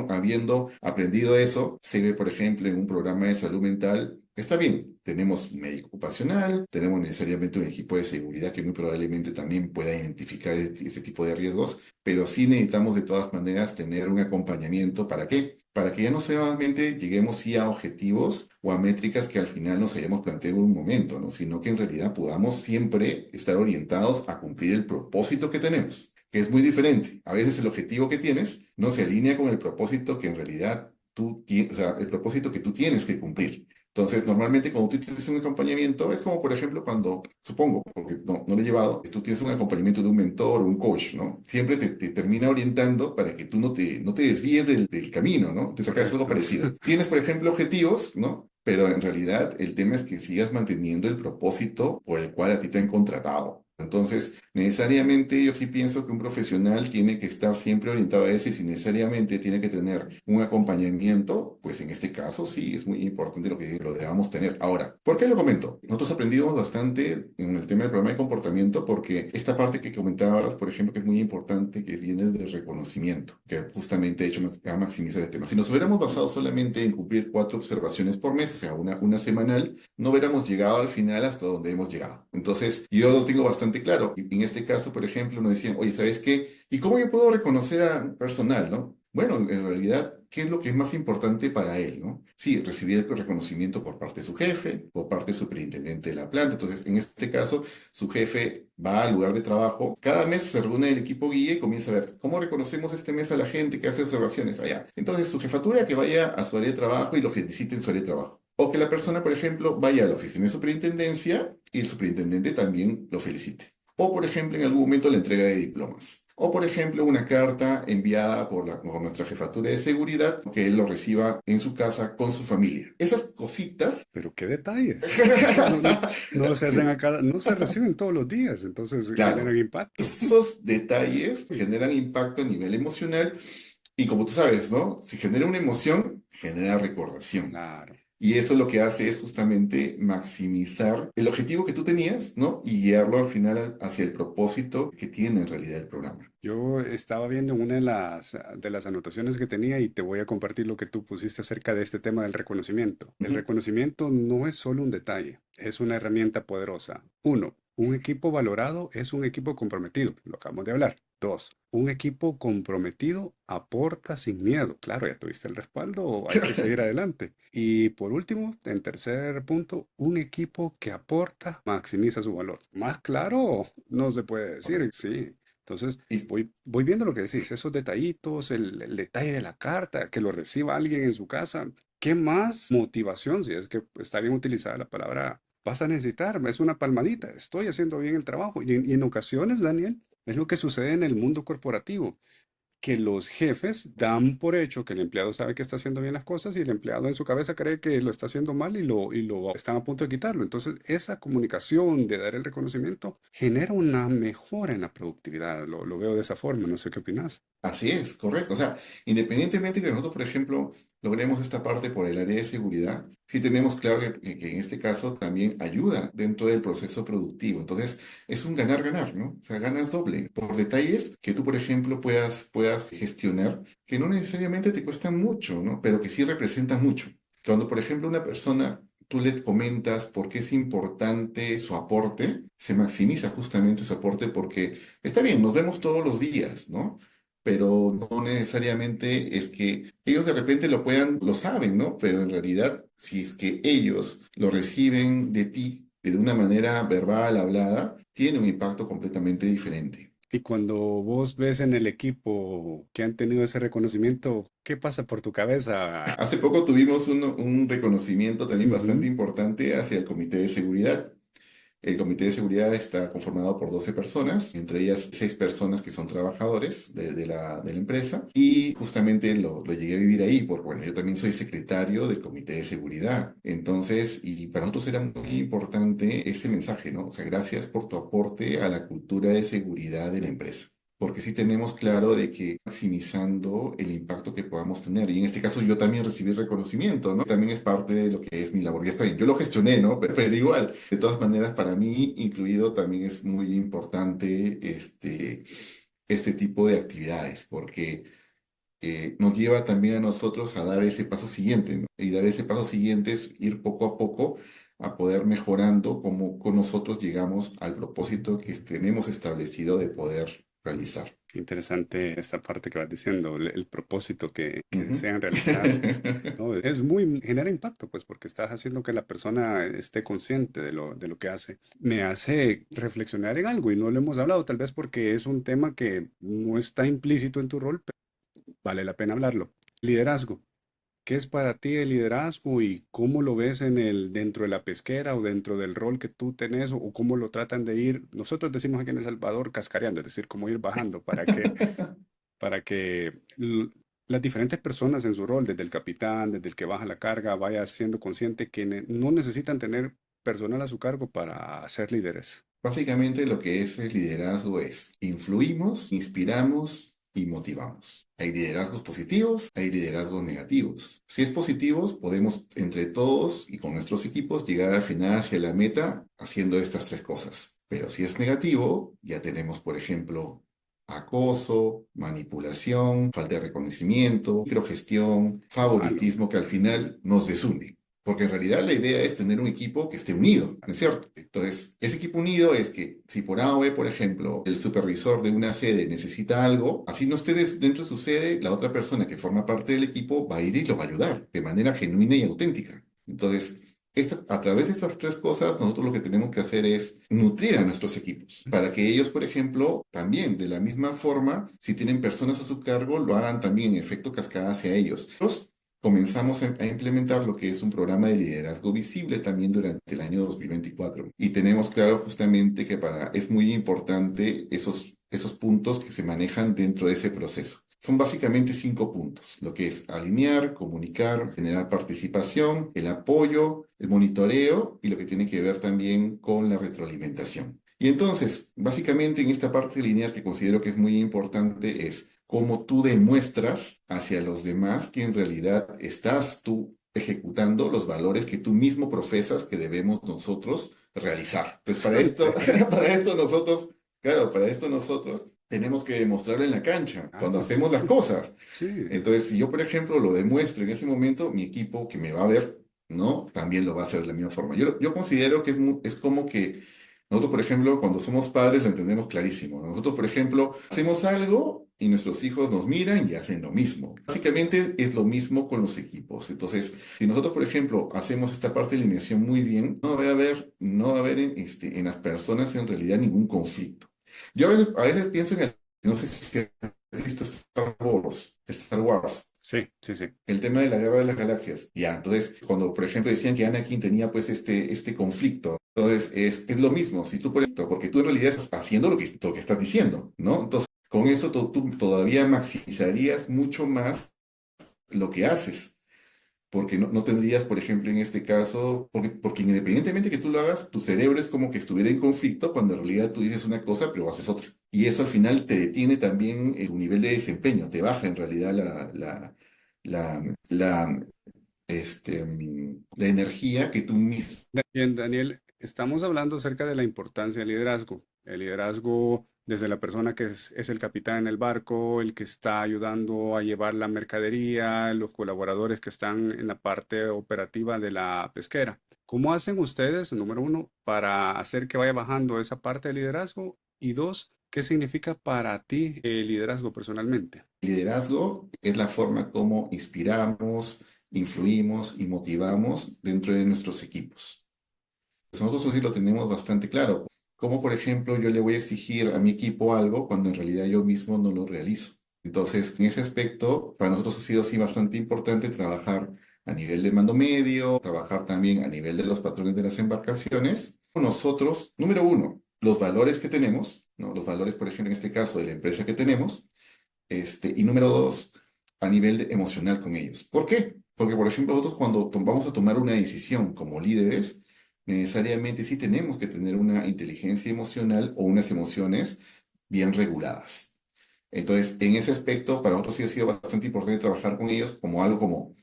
aprendido eso, se ve, por ejemplo, en un programa de salud mental. Está bien, tenemos un médico ocupacional, tenemos necesariamente un equipo de seguridad que muy probablemente también pueda identificar ese tipo de riesgos, pero sí necesitamos de todas maneras tener un acompañamiento. ¿Para qué? Para que ya no solamente lleguemos sí a objetivos o a métricas que al final nos hayamos planteado en un momento, ¿no? Sino que en realidad podamos siempre estar orientados a cumplir el propósito que tenemos, que es muy diferente. A veces el objetivo que tienes no se alinea con el propósito que en realidad tú tienes, o sea, el propósito que tú tienes que cumplir. Entonces, normalmente cuando tú tienes un acompañamiento, es como por ejemplo cuando, supongo, porque no lo he llevado, tú tienes un acompañamiento de un mentor o un coach, ¿no? Siempre te termina orientando para que tú no te desvíes del camino, ¿no? Te sacas algo Correcto. parecido. Tienes, por ejemplo, objetivos, ¿no? Pero en realidad el tema es que sigas manteniendo el propósito por el cual a ti te han contratado. Entonces, necesariamente yo sí pienso que un profesional tiene que estar siempre orientado a eso y si necesariamente tiene que tener un acompañamiento, pues en este caso sí es muy importante lo que lo debamos tener. Ahora, ¿por qué lo comento? Nosotros aprendimos bastante en el tema del programa de comportamiento porque esta parte que comentabas, por ejemplo, que es muy importante, que viene del reconocimiento, que justamente de hecho ha maximizado el tema. Si nos hubiéramos basado solamente en cumplir 4 observaciones por mes, o sea, una semanal, no hubiéramos llegado al final hasta donde hemos llegado. Entonces, yo lo tengo bastante claro. En este caso, por ejemplo, nos decían, oye, ¿sabes qué? ¿Y cómo yo puedo reconocer a un personal, no? Bueno, en realidad, ¿qué es lo que es más importante para él, no? Sí, recibir el reconocimiento por parte de su jefe, por parte del superintendente de la planta. Entonces, en este caso, su jefe va al lugar de trabajo. Cada mes se reúne el equipo guía y comienza a ver cómo reconocemos este mes a la gente que hace observaciones allá. Entonces, su jefatura que vaya a su área de trabajo y lo felicite en su área de trabajo. O que la persona, por ejemplo, vaya a la oficina de superintendencia y el superintendente también lo felicite. O, por ejemplo, en algún momento la entrega de diplomas. O, por ejemplo, una carta enviada por nuestra jefatura de seguridad que él lo reciba en su casa con su familia. Esas cositas. Pero qué detalles. Eso no se hacen Sí, acá, no se reciben todos los días, entonces generan claro. impacto. Esos detalles generan impacto a nivel emocional y como tú sabes, ¿no? Si genera una emoción, genera recordación. Claro. Y eso lo que hace es justamente maximizar el objetivo que tú tenías, ¿no? Y guiarlo al final hacia el propósito que tiene en realidad el programa. Yo estaba viendo una de las anotaciones que tenía y te voy a compartir lo que tú pusiste acerca de este tema del reconocimiento. El Ujú. reconocimiento no es solo un detalle, es una herramienta poderosa. Uno, un equipo valorado es un equipo comprometido, lo acabamos de hablar. Dos, un equipo comprometido aporta sin miedo. Claro, ya tuviste el respaldo, hay que seguir adelante. Y por último, en tercer punto, un equipo que aporta maximiza su valor. Más claro, no se puede decir, Correcto. sí. Entonces, Y voy viendo lo que decís, esos detallitos, el detalle de la carta, que lo reciba alguien en su casa. ¿Qué más motivación, si es que está bien utilizada la palabra, vas a necesitar? Es una palmadita, estoy haciendo bien el trabajo. Y en ocasiones, Daniel, es lo que sucede en el mundo corporativo que los jefes dan por hecho que el empleado sabe que está haciendo bien las cosas y el empleado en su cabeza cree que lo está haciendo mal y lo están a punto de quitarlo. Entonces, esa comunicación de dar el reconocimiento genera una mejora en la productividad. Lo veo de esa forma, no sé qué opinas. así es, correcto. O sea, independientemente que nosotros, por ejemplo, logremos esta parte por el área de seguridad, sí tenemos claro que en este caso también ayuda dentro del proceso productivo. Entonces, es un ganar-ganar, ¿no? O sea, ganas doble por detalles que tú, por ejemplo, puedas gestionar, que no necesariamente te cuestan mucho, ¿no? Pero que sí representan mucho. Cuando, por ejemplo, una persona... Tú le comentas por qué es importante su aporte, se maximiza justamente su aporte porque está bien, nos vemos todos los días, ¿no? Pero no necesariamente es que ellos de repente lo saben, ¿no? Pero en realidad, si es que ellos lo reciben de ti de una manera verbal, hablada, tiene un impacto completamente diferente. Y cuando vos ves en el equipo que han tenido ese reconocimiento, ¿qué pasa por tu cabeza? Hace poco tuvimos un reconocimiento también bastante Ujú. importante hacia el Comité de Seguridad. El comité de seguridad está conformado por 12 personas, entre ellas 6 personas que son trabajadores de la empresa. Y justamente lo llegué a vivir ahí, porque bueno, yo también soy secretario del comité de seguridad. Entonces, y para nosotros era muy importante ese mensaje, ¿no? O sea, gracias por tu aporte a la cultura de seguridad de la empresa. Porque sí tenemos claro de que maximizando el impacto que podamos tener. Y en este caso yo también recibí reconocimiento, ¿no? También es parte de lo que es mi labor. Y está bien, yo lo gestioné, ¿no? Pero igual, de todas maneras, para mí incluido también es muy importante este tipo de actividades, porque nos lleva también a nosotros a dar ese paso siguiente, ¿no? Y dar ese paso siguiente es ir poco a poco a poder mejorando como con nosotros llegamos al propósito que tenemos establecido de poder realizar. Qué interesante esta parte que vas diciendo, el propósito que Ujú. desean realizar. ¿No? Es muy, genera impacto, pues, porque estás haciendo que la persona esté consciente de lo que hace. Me hace reflexionar en algo y no lo hemos hablado, tal vez porque es un tema que no está implícito en tu rol, pero vale la pena hablarlo. Liderazgo. ¿Qué es para ti el liderazgo y cómo lo ves dentro de la pesquera o dentro del rol que tú tenés o cómo lo tratan de ir? Nosotros decimos aquí en El Salvador cascareando, es decir, cómo ir bajando para que las diferentes personas en su rol, desde el capitán, desde el que baja la carga, vaya siendo consciente que no necesitan tener personal a su cargo para ser líderes. Básicamente lo que es el liderazgo es influimos, inspiramos y motivamos. Hay liderazgos positivos, hay liderazgos negativos. Si es positivos, podemos entre todos y con nuestros equipos llegar al final hacia la meta haciendo estas tres cosas. Pero si es negativo, ya tenemos, por ejemplo, acoso, manipulación, falta de reconocimiento, microgestión, Malo. favoritismo que al final nos desune. Porque en realidad la idea es tener un equipo que esté unido, ¿no es cierto? Entonces, ese equipo unido es que si por A o B, por ejemplo, el supervisor de una sede necesita algo, así no estés dentro de su sede, la otra persona que forma parte del equipo va a ir y lo va a ayudar de manera genuina y auténtica. Entonces, a través de estas tres cosas, nosotros lo que tenemos que hacer es nutrir a nuestros equipos para que ellos, por ejemplo, también de la misma forma, si tienen personas a su cargo, lo hagan también en efecto cascada hacia ellos. comenzamos a implementar lo que es un programa de liderazgo visible también durante el año 2024. Y tenemos claro justamente que es muy importante esos puntos que se manejan dentro de ese proceso. Son básicamente 5 puntos, lo que es alinear, comunicar, generar participación, el apoyo, el monitoreo y lo que tiene que ver también con la retroalimentación. Y entonces, básicamente en esta parte lineal que considero que es muy importante es cómo tú demuestras hacia los demás que en realidad estás tú ejecutando los valores que tú mismo profesas que debemos nosotros realizar. Pues para esto, Interesante. para esto nosotros, claro, para esto nosotros tenemos que demostrarlo en la cancha, cuando Claro, hacemos las cosas. sí, Entonces, si yo, por ejemplo, lo demuestro en ese momento, mi equipo que me va a ver, ¿no? También lo va a hacer de la misma forma. Yo considero que es como que nosotros, por ejemplo, cuando somos padres lo entendemos clarísimo. Nosotros, por ejemplo, hacemos algo y nuestros hijos nos miran y hacen lo mismo. Básicamente es lo mismo con los equipos. Entonces, si nosotros, por ejemplo, hacemos esta parte de alineación muy bien, no va a haber en las personas en realidad ningún conflicto. Yo a veces pienso no sé si has visto Star Wars, sí, sí, sí. el tema de la guerra de las galaxias. Ya, entonces, cuando, por ejemplo, decían que Anakin tenía pues este conflicto, entonces es lo mismo, si tú, porque tú en realidad estás haciendo lo que estás diciendo, ¿no? Entonces, con eso tú todavía maximizarías mucho más lo que haces. Porque no tendrías, por ejemplo, en este caso, porque independientemente que tú lo hagas, tu cerebro es como que estuviera en conflicto cuando en realidad tú dices una cosa, pero haces otra. Y eso al final te detiene también en un nivel de desempeño, te baja en realidad la, la energía que tú mismo. Bien, Daniel, estamos hablando acerca de la importancia del liderazgo. El liderazgo desde la persona que es el capitán en el barco, el que está ayudando a llevar la mercadería, los colaboradores que están en la parte operativa de la pesquera. ¿Cómo hacen ustedes, número uno, para hacer que vaya bajando esa parte del liderazgo? Y dos, ¿qué significa para ti el liderazgo personalmente? Liderazgo es la forma como inspiramos, influimos y motivamos dentro de nuestros equipos. Nosotros sí lo tenemos bastante claro. Como por ejemplo, yo le voy a exigir a mi equipo algo cuando en realidad yo mismo no lo realizo. Entonces, en ese aspecto, para nosotros ha sido así bastante importante trabajar a nivel de mando medio, trabajar también a nivel de los patrones de las embarcaciones. Nosotros, número uno, los valores que tenemos, ¿no? Los valores, por ejemplo, en este caso de la empresa que tenemos, y número dos, a nivel emocional con ellos. ¿Por qué? Porque, por ejemplo, nosotros cuando vamos a tomar una decisión como líderes, necesariamente sí tenemos que tener una inteligencia emocional o unas emociones bien reguladas. Entonces, en ese aspecto, para nosotros sí ha sido bastante importante trabajar con ellos como algo como,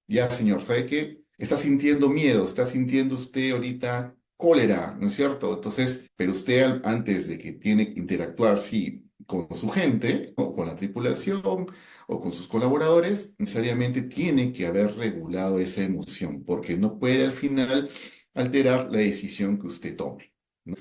ya, señor, ¿sabe qué? Está sintiendo miedo, está sintiendo usted ahorita cólera, ¿no es cierto? Entonces, pero usted antes de que tiene que interactuar, sí, con su gente, o con la tripulación, o con sus colaboradores, necesariamente tiene que haber regulado esa emoción, porque no puede al final alterar la decisión que usted tome. ¿No?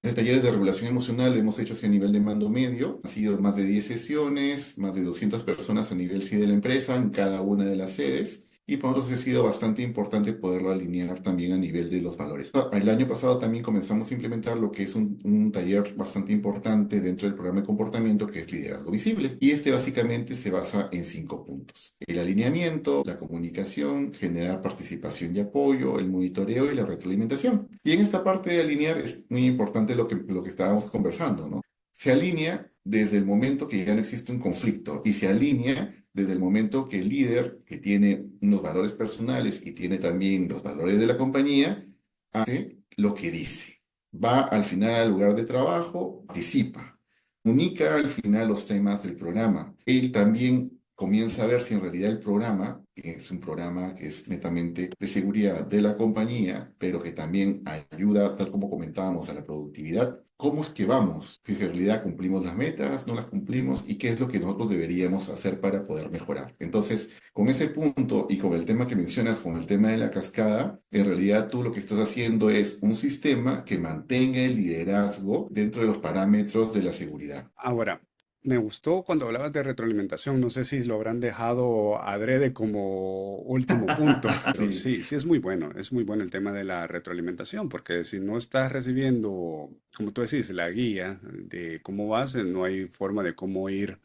El taller de regulación emocional lo hemos hecho así a nivel de mando medio. Han sido más de 10 sesiones, más de 200 personas a nivel sí de la empresa en cada una de las sedes. Y para nosotros ha sido bastante importante poderlo alinear también a nivel de los valores. El año pasado también comenzamos a implementar lo que es un taller bastante importante dentro del programa de comportamiento que es liderazgo visible. Y este básicamente se basa en 5 puntos: el alineamiento, la comunicación, generar participación y apoyo, el monitoreo y la retroalimentación. Y en esta parte de alinear es muy importante lo que estábamos conversando, ¿no? Se alinea desde el momento que ya no existe un conflicto y se alinea desde el momento que el líder, que tiene unos valores personales y tiene también los valores de la compañía, hace lo que dice. Va al final al lugar de trabajo, participa, comunica al final los temas del programa. Él también comienza a ver si en realidad el programa, que es un programa que es netamente de seguridad de la compañía, pero que también ayuda, tal como comentábamos, a la productividad. ¿Cómo es que vamos? Si en realidad cumplimos las metas, no las cumplimos y qué es lo que nosotros deberíamos hacer para poder mejorar. Entonces, con ese punto y con el tema que mencionas, con el tema de la cascada, en realidad tú lo que estás haciendo es un sistema que mantenga el liderazgo dentro de los parámetros de la seguridad. Ahora, me gustó cuando hablabas de retroalimentación. No sé si lo habrán dejado adrede como último punto, pero Sí. sí, sí es muy bueno el tema de la retroalimentación, porque si no estás recibiendo, como tú decís, la guía de cómo vas, no hay forma de cómo ir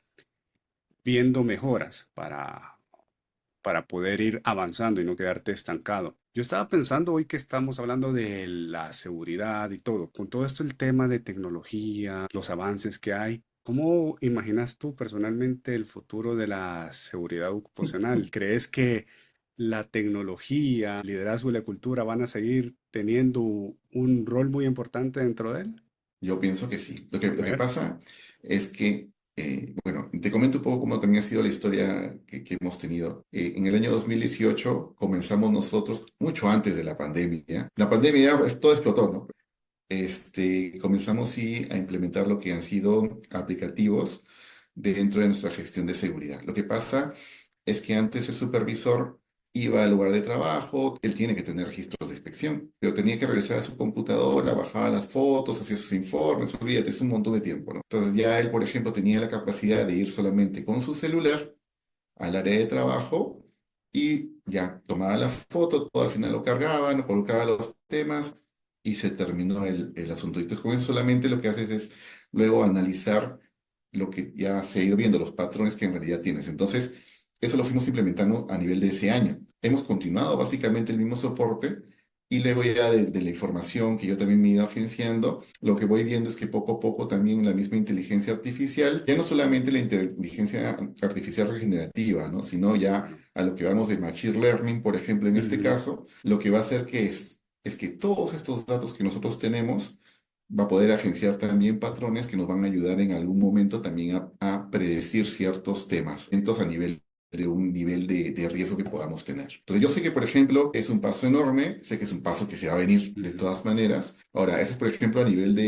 viendo mejoras para poder ir avanzando y no quedarte estancado. Yo estaba pensando hoy que estamos hablando de la seguridad y todo, con todo esto el tema de tecnología, los avances que hay. ¿Cómo imaginas tú personalmente el futuro de la seguridad ocupacional? ¿Crees que la tecnología, el liderazgo y la cultura van a seguir teniendo un rol muy importante dentro de él? Yo pienso que sí. A Lo que ver. pasa es que, bueno, te comento un poco cómo también ha sido la historia que hemos tenido. En el año 2018 comenzamos nosotros, mucho antes de la pandemia. La pandemia ya todo explotó, ¿no? Comenzamos sí a implementar lo que han sido aplicativos dentro de nuestra gestión de seguridad. Lo que pasa es que antes el supervisor iba al lugar de trabajo, él tiene que tener registros de inspección, pero tenía que regresar a su computadora, bajaba las fotos, hacía sus informes, olvídate, es un montón de tiempo, ¿no? Entonces ya él, por ejemplo, tenía la capacidad de ir solamente con su celular al área de trabajo y ya tomaba la foto, todo al final lo cargaba, no colocaba los temas y se terminó el asunto. Y pues con eso solamente lo que haces es luego analizar lo que ya se ha ido viendo, los patrones que en realidad tienes. Entonces, eso lo fuimos implementando a nivel de ese año. Hemos continuado básicamente el mismo soporte. Y luego ya de la información que yo también me he ido agenciando, lo que voy viendo es que poco a poco también la misma inteligencia artificial, ya no solamente la inteligencia artificial regenerativa, ¿no? Sino ya Claro. a lo que vamos de machine learning, por ejemplo, en este Ujú. caso, lo que va a hacer es que todos estos datos que nosotros tenemos va a poder agenciar también patrones que nos van a ayudar en algún momento también a predecir ciertos temas, entonces a nivel de un nivel de riesgo que podamos tener. Entonces yo sé que, por ejemplo, es un paso enorme, sé que es un paso que se va a venir de Ujú. todas maneras. Ahora, eso es, por ejemplo, a nivel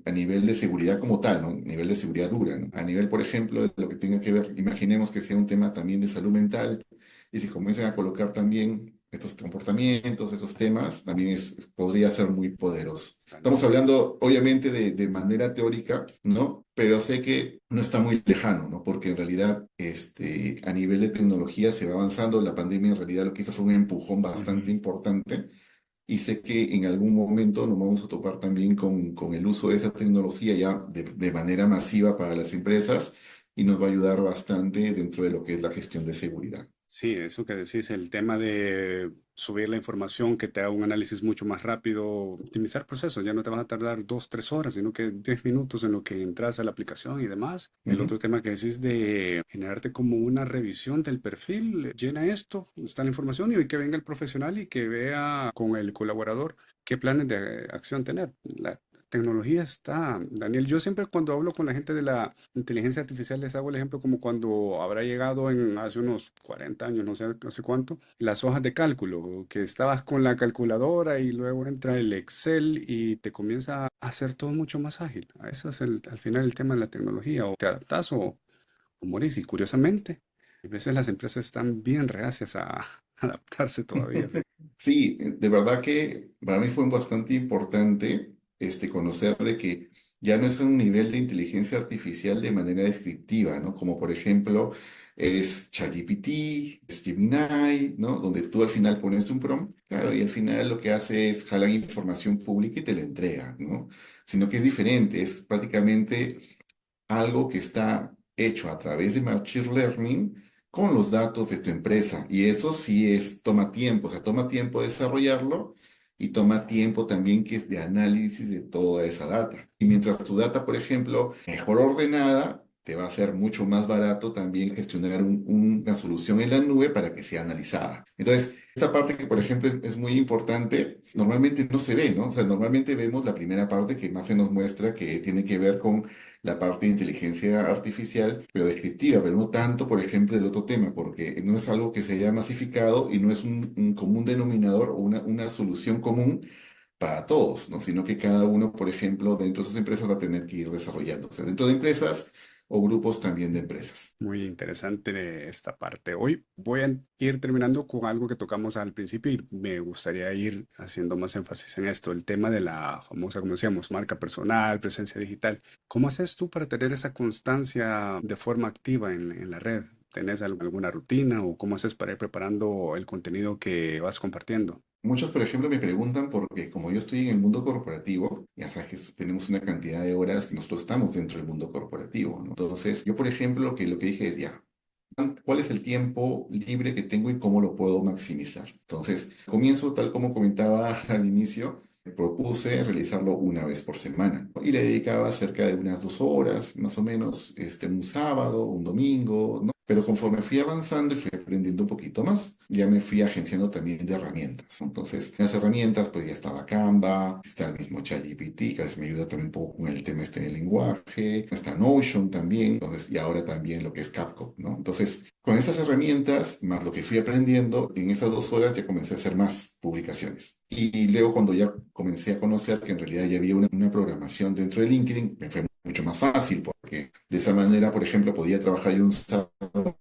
a nivel de seguridad como tal, ¿no? A nivel de seguridad dura, ¿no? A nivel, por ejemplo, de lo que tenga que ver, imaginemos que sea un tema también de salud mental y si comienzan a colocar también estos comportamientos, esos temas, también podría ser muy poderoso. Estamos Totalmente. hablando, obviamente, de manera teórica, ¿no? Pero sé que no está muy lejano, ¿no? Porque en realidad, a nivel de tecnología se va avanzando. La pandemia en realidad lo que hizo fue un empujón bastante Ujú. importante. Y sé que en algún momento nos vamos a topar también con el uso de esa tecnología ya de manera masiva para las empresas y nos va a ayudar bastante dentro de lo que es la gestión de seguridad. Sí, eso que decís, el tema de subir la información, que te haga un análisis mucho más rápido, optimizar procesos, ya no te vas a tardar 2, 3 horas, sino que 10 minutos en lo que entras a la aplicación y demás. El Ujú. otro tema que decís de generarte como una revisión del perfil, llena esto, está la información y hoy que venga el profesional y que vea con el colaborador qué planes de acción tener. La tecnología está, Daniel, yo siempre cuando hablo con la gente de la inteligencia artificial les hago el ejemplo como cuando habrá llegado en hace unos 40 años, no sé hace cuánto, las hojas de cálculo, que estabas con la calculadora y luego entra el Excel y te comienza a hacer todo mucho más ágil. Ese es al final el tema de la tecnología, o te adaptas o morís. Y curiosamente, a veces las empresas están bien reacias a adaptarse todavía. Sí, de verdad que para mí fue bastante importante conocer de que ya no es un nivel de inteligencia artificial de manera descriptiva, ¿no? Como por ejemplo es ChatGPT, es Gemini, ¿no? Donde tú al final pones un prompt, claro, y al final lo que hace es jalar información pública y te la entrega, ¿no? Sino que es diferente, es prácticamente algo que está hecho a través de Machine Learning con los datos de tu empresa. Y eso sí toma tiempo, o sea, toma tiempo desarrollarlo y toma tiempo también que es de análisis de toda esa data. Y mientras tu data, por ejemplo, mejor ordenada, te va a ser mucho más barato también gestionar una solución en la nube para que sea analizada. Entonces, esta parte que, por ejemplo, es muy importante, normalmente no se ve, ¿no? O sea, normalmente vemos la primera parte que más se nos muestra que tiene que ver con la parte de inteligencia artificial, pero descriptiva, pero no tanto, por ejemplo, el otro tema, porque no es algo que se haya masificado y no es un común denominador o una solución común para todos, ¿no? Sino que cada uno, por ejemplo, dentro de esas empresas va a tener que ir desarrollándose, dentro de empresas o grupos también de empresas. Muy interesante esta parte. Hoy voy a ir terminando con algo que tocamos al principio y me gustaría ir haciendo más énfasis en esto, el tema de la famosa, como decíamos, marca personal, presencia digital. ¿Cómo haces tú para tener esa constancia de forma activa en la red? ¿Tenés alguna rutina o cómo haces para ir preparando el contenido que vas compartiendo? Muchos, por ejemplo, me preguntan porque como yo estoy en el mundo corporativo, ya sabes que tenemos una cantidad de horas que nosotros estamos dentro del mundo corporativo, ¿no? Entonces, yo, por ejemplo, lo que dije es ya. cuál es el tiempo libre que tengo y cómo lo puedo maximizar. Entonces, comienzo tal como comentaba al inicio. Me propuse realizarlo una vez por semana, ¿no? Y le dedicaba cerca de unas 2 horas, más o menos, un sábado, un domingo, ¿no? Pero conforme fui avanzando y fui aprendiendo un poquito más, ya me fui agenciando también de herramientas, ¿no? Entonces, las herramientas, pues ya estaba Canva, está el mismo ChatGPT, que a veces me ayuda también un poco con el tema del lenguaje, está Notion también, entonces, y ahora también lo que es CapCut, ¿no? Entonces, con estas herramientas, más lo que fui aprendiendo, en esas 2 horas ya comencé a hacer más publicaciones. Y luego cuando ya comencé a conocer que en realidad ya había una programación dentro de LinkedIn, me fue mucho más fácil, porque de esa manera, por ejemplo, podía trabajar yo un sábado,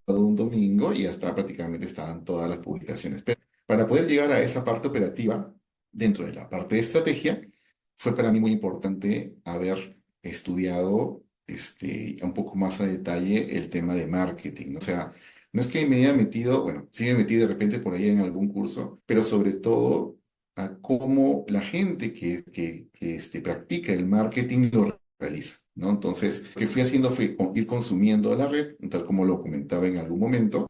un domingo y hasta prácticamente estaban todas las publicaciones. Pero para poder llegar a esa parte operativa, dentro de la parte de estrategia, fue para mí muy importante haber estudiado un poco más a detalle el tema de marketing. O sea, no es que me haya metido, bueno, sí me metí de repente por ahí en algún curso, pero sobre todo a cómo la gente que practica el marketing lo realiza, ¿no? Entonces, lo que fui haciendo fue ir consumiendo la red, tal como lo comentaba en algún momento,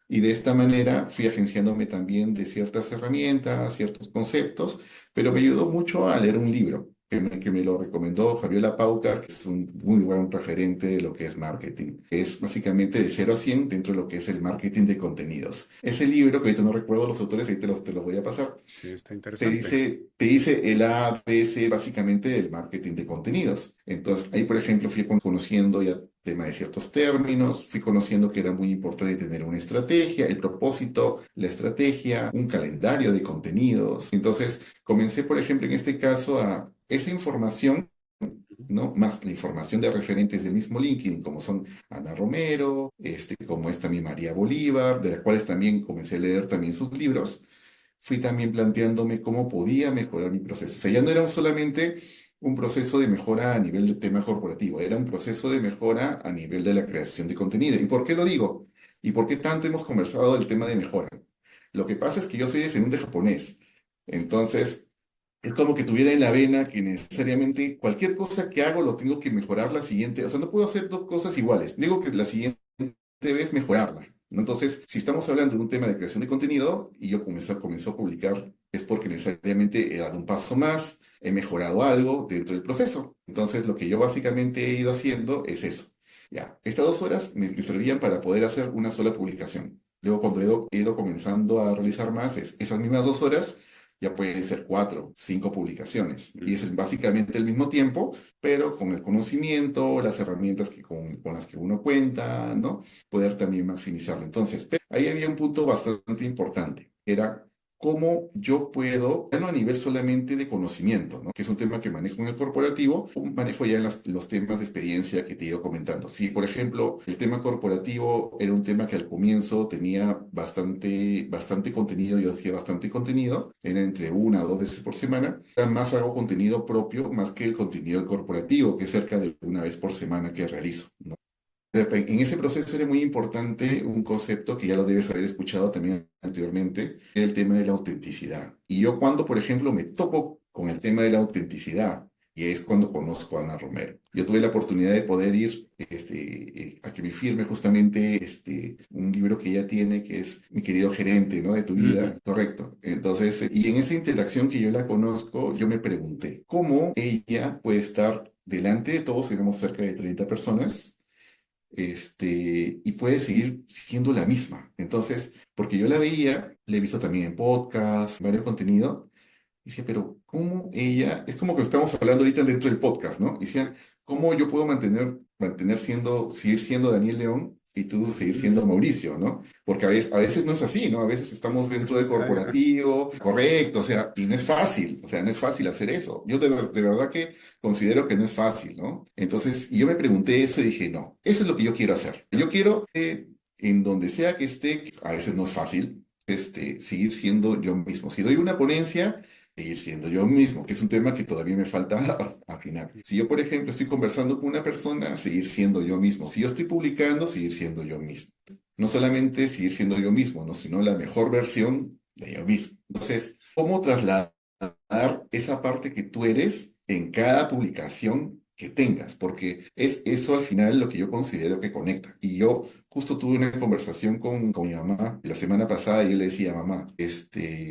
y de esta manera fui agenciándome también de ciertas herramientas, ciertos conceptos, pero me ayudó mucho a leer un libro que me lo recomendó Fabiola Paucar, que es un muy buen referente de lo que es marketing. Es básicamente de 0 a 100 dentro de lo que es el marketing de contenidos. Ese libro, que ahorita no recuerdo los autores, ahí te los voy a pasar, Sí, está te interesante. dice, te dice el A, B, C básicamente del marketing de contenidos. Entonces, ahí, por ejemplo, fui conociendo ya tema de ciertos términos, fui conociendo que era muy importante tener una estrategia, el propósito, la estrategia, un calendario de contenidos. Entonces, comencé, por ejemplo, en este caso a esa información, ¿no? Más la información de referentes del mismo LinkedIn, como son Ana Romero, como es también María Bolívar, de las cuales también comencé a leer también sus libros. Fui también planteándome cómo podía mejorar mi proceso. O sea, ya no era solamente un proceso de mejora a nivel de tema corporativo, era un proceso de mejora a nivel de la creación de contenido. ¿Y por qué lo digo? ¿Y por qué tanto hemos conversado del tema de mejora? Lo que pasa es que yo soy descendiente japonés, entonces es como que tuviera en la vena que necesariamente cualquier cosa que hago lo tengo que mejorar la siguiente, o sea, no puedo hacer dos cosas iguales, digo que la siguiente debes mejorarla, ¿no? Entonces, si estamos hablando de un tema de creación de contenido y yo comencé a publicar, es porque necesariamente he dado un paso más, he mejorado algo dentro del proceso. Entonces, lo que yo básicamente he ido haciendo es eso. Ya, estas 2 horas me servían para poder hacer una sola publicación. Luego, cuando he ido comenzando a realizar más, esas mismas 2 horas ya pueden ser 4, 5 publicaciones. Y es básicamente el mismo tiempo, pero con el conocimiento, las herramientas con las que uno cuenta, ¿no? Poder también maximizarlo. Entonces, ahí había un punto bastante importante, era cómo yo puedo, ya no a nivel solamente de conocimiento, ¿no? Que es un tema que manejo en el corporativo, manejo ya en los temas de experiencia que te he ido comentando. Si, por ejemplo, el tema corporativo era un tema que al comienzo tenía bastante contenido, yo hacía bastante contenido, era entre 1 o 2 veces por semana, ahora más hago contenido propio más que el contenido corporativo, que es cerca de una vez por semana que realizo, ¿no? En ese proceso era muy importante un concepto que ya lo debes haber escuchado también anteriormente, el tema de la autenticidad. Y yo cuando, por ejemplo, me topo con el tema de la autenticidad, y es cuando conozco a Ana Romero. Yo tuve la oportunidad de poder ir a que me firme justamente un libro que ella tiene, que es Mi querido gerente, ¿no? De tu vida, Ujú. correcto. Entonces, y en esa interacción que yo la conozco, yo me pregunté, ¿cómo ella puede estar delante de todos, éramos cerca de 30 personas? Y puede seguir siendo la misma. Entonces, porque yo la veía, la he visto también en podcast, varios contenido, y decía, pero ¿cómo ella? Es como que estamos hablando ahorita dentro del podcast, ¿no? Y decían, ¿cómo yo puedo seguir siendo Daniel León y tú seguir siendo Mm. Mauricio, ¿no? Porque a veces no es así, ¿no? A veces estamos dentro del Ah, corporativo, correcto, o sea, y no es fácil, o sea, no es fácil hacer eso. Yo de verdad que considero que no es fácil, ¿no? Entonces, y yo me pregunté eso y dije, no, eso es lo que yo quiero hacer. Yo quiero en donde sea que esté, que a veces no es fácil, seguir siendo yo mismo. Si doy una ponencia, seguir siendo yo mismo, que es un tema que todavía me falta afinar. Si yo, por ejemplo, estoy conversando con una persona, seguir siendo yo mismo. Si yo estoy publicando, seguir siendo yo mismo. No solamente seguir siendo yo mismo, ¿no? Sino la mejor versión de yo mismo. Entonces, ¿cómo trasladar esa parte que tú eres en cada publicación que tengas, porque es eso al final lo que yo considero que conecta. Y yo justo tuve una conversación con mi mamá la semana pasada y yo le decía, mamá,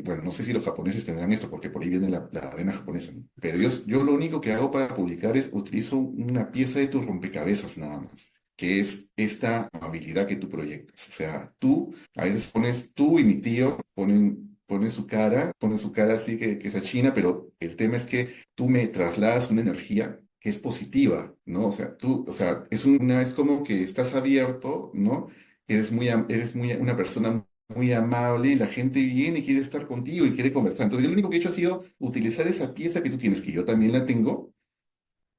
bueno, no sé si los japoneses tendrán esto, porque por ahí viene la avena japonesa, ¿no? Pero yo lo único que hago para publicar es utilizo una pieza de tu rompecabezas nada más, que es esta habilidad que tú proyectas. O sea, tú, a veces pones, tú y mi tío ponen su cara así que se achina, pero el tema es que tú me trasladas una energía que es positiva, ¿no? O sea, es como que estás abierto, ¿no? Eres muy una persona muy amable y la gente viene y quiere estar contigo y quiere conversar. Entonces, yo lo único que he hecho ha sido utilizar esa pieza que tú tienes, que yo también la tengo,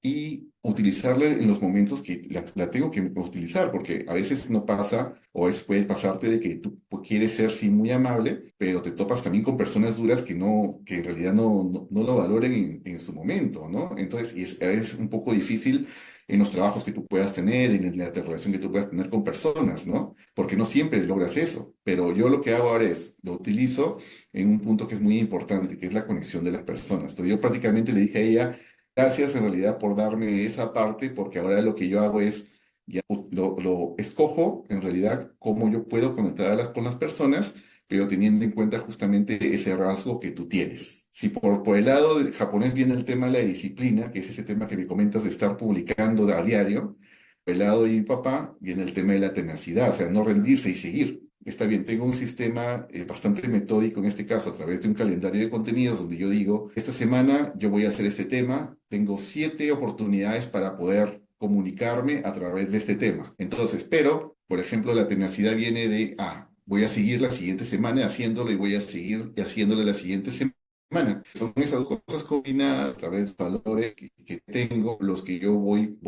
y utilizarla en los momentos que la tengo que utilizar, porque a veces no pasa, o puede pasarte de que tú quieres ser, sí, muy amable, pero te topas también con personas duras que en realidad no lo valoren en su momento, ¿no? Entonces, es un poco difícil en los trabajos que tú puedas tener, en la relación que tú puedas tener con personas, ¿no? Porque no siempre logras eso, pero yo lo que hago ahora es, lo utilizo en un punto que es muy importante, que es la conexión de las personas. Entonces, yo prácticamente le dije a ella, gracias en realidad por darme esa parte, porque ahora lo que yo hago es, ya lo escojo en realidad cómo yo puedo conectar con las personas, pero teniendo en cuenta justamente ese rasgo que tú tienes. Si por el lado del japonés viene el tema de la disciplina, que es ese tema que me comentas de estar publicando a diario, por el lado de mi papá viene el tema de la tenacidad, o sea, no rendirse y seguir. Está bien, tengo un sistema bastante metódico en este caso a través de un calendario de contenidos donde yo digo, esta semana yo voy a hacer este tema, tengo 7 oportunidades para poder comunicarme a través de este tema. Entonces, pero, por ejemplo, la tenacidad viene de, voy a seguir la siguiente semana haciéndolo y voy a seguir haciéndolo la siguiente semana. Son esas dos cosas combinadas a través de valores que tengo, los que yo voy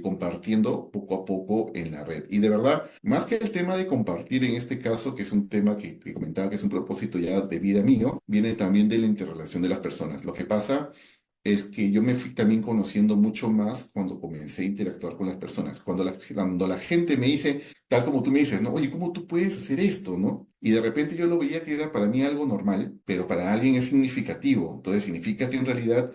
compartiendo poco a poco en la red. Y de verdad, más que el tema de compartir en este caso, que es un tema que te comentaba que es un propósito ya de vida mío, viene también de la interrelación de las personas. Lo que pasa es que yo me fui también conociendo mucho más cuando comencé a interactuar con las personas. Cuando la gente me dice, tal como tú me dices, ¿no? Oye, ¿cómo tú puedes hacer esto, no? Y de repente yo lo veía que era para mí algo normal, pero para alguien es significativo. Entonces significa que en realidad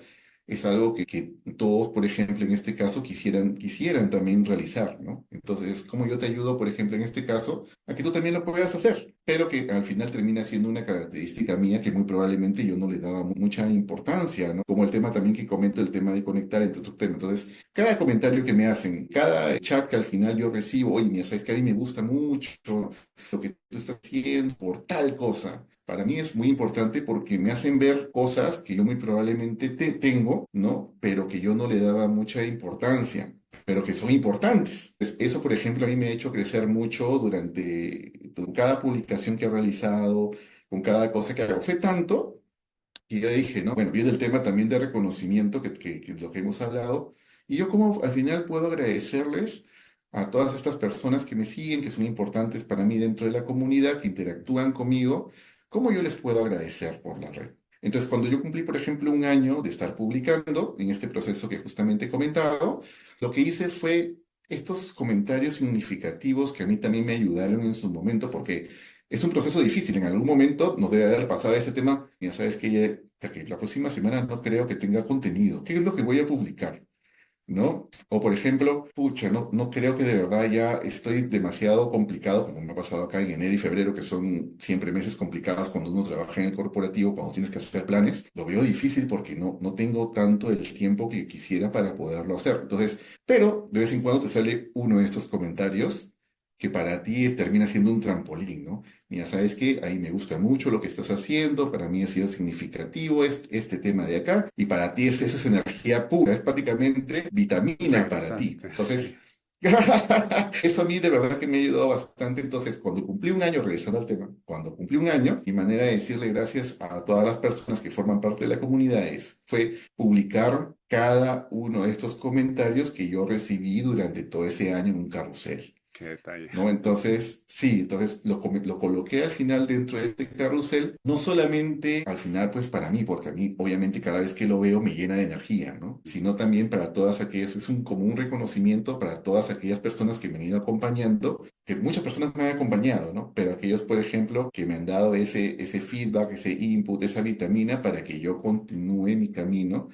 es algo que todos, por ejemplo, en este caso, quisieran también realizar, ¿no? Entonces, ¿cómo yo te ayudo, por ejemplo, en este caso, a que tú también lo puedas hacer? Pero que al final termina siendo una característica mía que muy probablemente yo no le daba mucha importancia, ¿no? Como el tema también que comento, el tema de conectar entre otros temas. Entonces, cada comentario que me hacen, cada chat que al final yo recibo, oye, mira, sabes que a mí me gusta mucho lo que tú estás haciendo por tal cosa. Para mí es muy importante porque me hacen ver cosas que yo muy probablemente tengo, ¿no? Pero que yo no le daba mucha importancia, pero que son importantes. Eso, por ejemplo, a mí me ha hecho crecer mucho con cada publicación que he realizado, con cada cosa que hago. Fue tanto que yo dije, ¿no? Bueno, viene el tema también de reconocimiento, que es lo que hemos hablado, y yo como al final puedo agradecerles a todas estas personas que me siguen, que son importantes para mí dentro de la comunidad, que interactúan conmigo, ¿cómo yo les puedo agradecer por la red? Entonces, cuando yo cumplí, por ejemplo, un año de estar publicando en este proceso que justamente he comentado, lo que hice fue estos comentarios significativos que a mí también me ayudaron en su momento, porque es un proceso difícil. En algún momento nos debe haber pasado ese tema. Ya sabes que la próxima semana no creo que tenga contenido. ¿Qué es lo que voy a publicar? ¿No? O por ejemplo, pucha, no creo que de verdad ya estoy demasiado complicado, como me ha pasado acá en enero y febrero, que son siempre meses complicados cuando uno trabaja en el corporativo, cuando tienes que hacer planes. Lo veo difícil porque no tengo tanto el tiempo que quisiera para poderlo hacer. Entonces, pero de vez en cuando te sale uno de estos comentarios que para ti termina siendo un trampolín, ¿no? Mira, ¿sabes qué? Ahí me gusta mucho lo que estás haciendo, para mí ha sido significativo este tema de acá, y para ti eso es energía pura, es prácticamente vitamina para ti. Regresaste, sí. Entonces, eso a mí de verdad que me ha ayudado bastante. Entonces, cuando cumplí un año, regresando al tema, cuando cumplí un año, mi manera de decirle gracias a todas las personas que forman parte de la comunidad fue publicar cada uno de estos comentarios que yo recibí durante todo ese año en un carrusel. Qué detalle. ¿No? Entonces, sí, entonces lo coloqué al final dentro de este carrusel, no solamente al final, pues para mí, porque a mí, obviamente, cada vez que lo veo me llena de energía, ¿no? Sino también para todas aquellas, es como un reconocimiento para todas aquellas personas que me han ido acompañando, que muchas personas me han acompañado, ¿no? Pero aquellos, por ejemplo, que me han dado ese feedback, ese input, esa vitamina para que yo continúe mi camino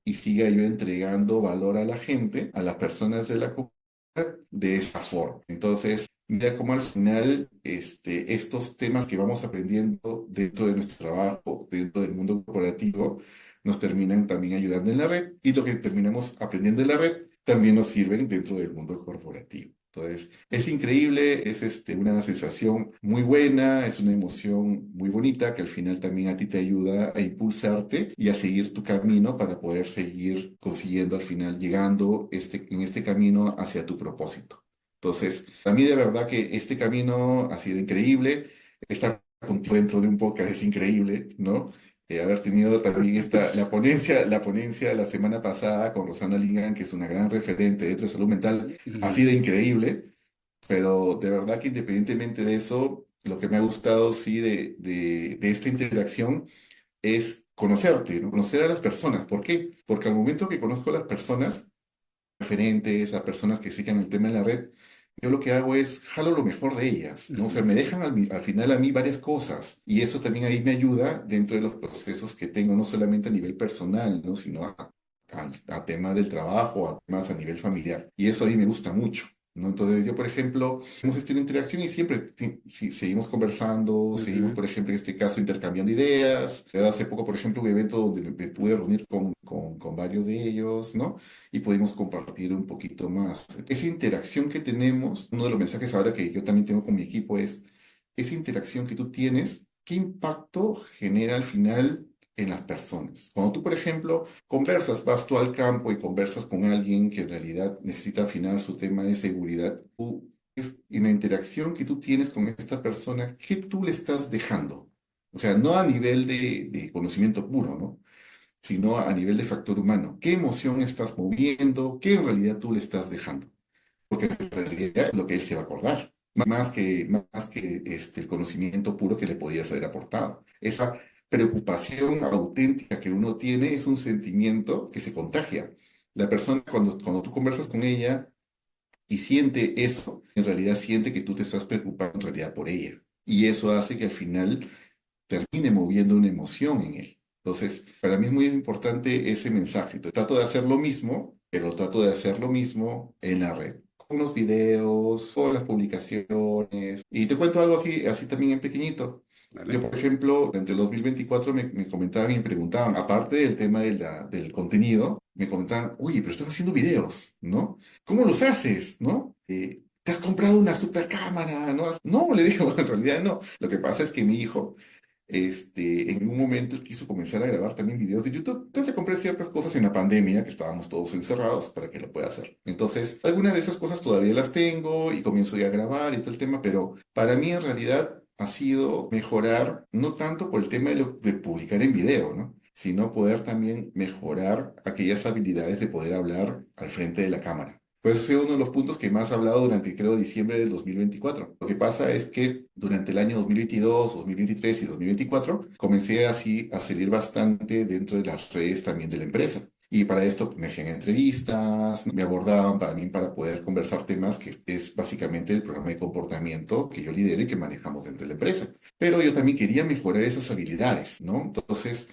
y siga yo entregando valor a la gente, a las personas de la comunidad, de esa forma. Entonces, mira cómo al final estos temas que vamos aprendiendo dentro de nuestro trabajo, dentro del mundo corporativo, nos terminan también ayudando en la red y lo que terminamos aprendiendo en la red también nos sirven dentro del mundo corporativo. Entonces, es increíble, es una sensación muy buena, es una emoción muy bonita que al final también a ti te ayuda a impulsarte y a seguir tu camino para poder seguir consiguiendo al final, llegando en este camino hacia tu propósito. Entonces, para mí de verdad que este camino ha sido increíble. Estar contigo dentro de un podcast es increíble, ¿no? Haber tenido también la ponencia de la semana pasada con Rosana Lingan, que es una gran referente dentro de salud mental, ha Ujú, sido increíble, pero de verdad que independientemente de eso, lo que me ha gustado sí de esta interacción es conocerte, ¿no? Conocer a las personas. ¿Por qué? Porque al momento que conozco a las personas, referentes, a personas que sigan el tema en la red, yo lo que hago es jalo lo mejor de ellas, ¿no? O sea, ujú. me dejan al final a mí varias cosas y eso también ahí me ayuda dentro de los procesos que tengo, no solamente a nivel personal, ¿no? Sino a temas del trabajo, a temas a nivel familiar. Y eso a mí me gusta mucho, ¿no? Entonces yo, por ejemplo, hemos una interacción y siempre seguimos conversando, seguimos, Ujú. por ejemplo, en este caso, intercambiando ideas. Hace poco, por ejemplo, un evento donde me pude reunir con varios de ellos, ¿no? Y pudimos compartir un poquito más. Esa interacción que tenemos, uno de los mensajes ahora que yo también tengo con mi equipo es, esa interacción que tú tienes, ¿qué impacto genera al final en las personas? Cuando tú, por ejemplo, conversas, vas tú al campo y conversas con alguien que en realidad necesita afinar su tema de seguridad, en la interacción que tú tienes con esta persona, ¿qué tú le estás dejando? O sea, no a nivel de conocimiento puro, ¿no? Sino a nivel de factor humano. ¿Qué emoción estás moviendo? ¿Qué en realidad tú le estás dejando? Porque en realidad es lo que él se va a acordar, más que el conocimiento puro que le podías haber aportado. Esa preocupación auténtica que uno tiene es un sentimiento que se contagia. La persona, cuando tú conversas con ella y siente eso, en realidad siente que tú te estás preocupando en realidad por ella. Y eso hace que al final termine moviendo una emoción en él. Entonces, para mí es muy importante ese mensaje. Entonces, trato de hacer lo mismo, pero trato de hacer lo mismo en la red. Con los videos, con las publicaciones. Y te cuento algo así también en pequeñito. Yo, ¿Vale? por ejemplo, durante el 2024 me comentaban y me preguntaban, aparte del tema del contenido, me comentaban, oye, pero estás haciendo videos, ¿no? ¿Cómo los haces, no? ¿Te has comprado una super cámara? ¿No? No, le digo, en realidad no. Lo que pasa es que mi hijo en un momento él quiso comenzar a grabar también videos de YouTube. Entonces le compré ciertas cosas en la pandemia, que estábamos todos encerrados, para que lo pueda hacer. Entonces, algunas de esas cosas todavía las tengo y comienzo ya a grabar y todo el tema, pero para mí en realidad ha sido mejorar, no tanto por el tema de publicar en video, ¿no? Sino poder también mejorar aquellas habilidades de poder hablar al frente de la cámara. Pues ese es uno de los puntos que más he hablado durante, creo, diciembre del 2024. Lo que pasa es que durante el año 2022, 2023 y 2024 comencé así a salir bastante dentro de las redes también de la empresa. Y para esto pues, me hacían entrevistas, me abordaban para mí para poder conversar temas que es básicamente el programa de comportamiento que yo lidero y que manejamos dentro de la empresa. Pero yo también quería mejorar esas habilidades, ¿no? Entonces,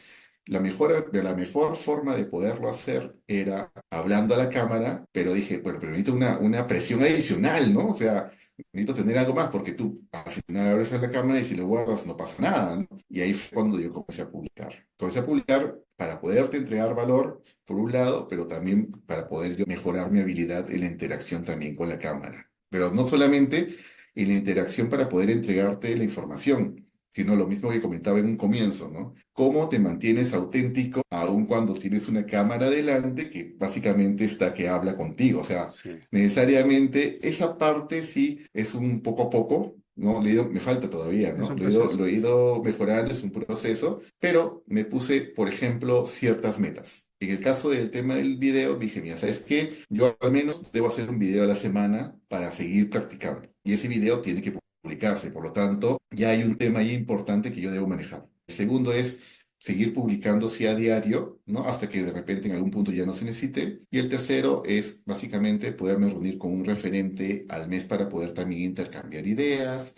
de la mejor forma de poderlo hacer era hablando a la cámara, pero dije, bueno, pero necesito una presión adicional, ¿no? O sea, necesito tener algo más porque tú al final abres a la cámara y si lo guardas no pasa nada, ¿no? Y ahí fue cuando yo comencé a publicar. Comencé a publicar para poderte entregar valor, por un lado, pero también para poder yo mejorar mi habilidad en la interacción también con la cámara. Pero no solamente en la interacción para poder entregarte la información, sino lo mismo que comentaba en un comienzo, ¿no? Cómo te mantienes auténtico aun cuando tienes una cámara delante que básicamente está que habla contigo. O sea, Sí. necesariamente esa parte sí es un poco a poco, ¿no? Me falta todavía, Es ¿no? un Lo he ido, proceso. lo he ido mejorando, es un proceso, pero me puse, por ejemplo, ciertas metas. En el caso del tema del video, dije, mira, ¿sabes qué? Yo al menos debo hacer un video a la semana para seguir practicando. Y ese video tiene que publicarse, por lo tanto, ya hay un tema ahí importante que yo debo manejar. El segundo es seguir publicando sí a diario, ¿no? Hasta que de repente en algún punto ya no se necesite. Y el tercero es básicamente poderme reunir con un referente al mes para poder también intercambiar ideas,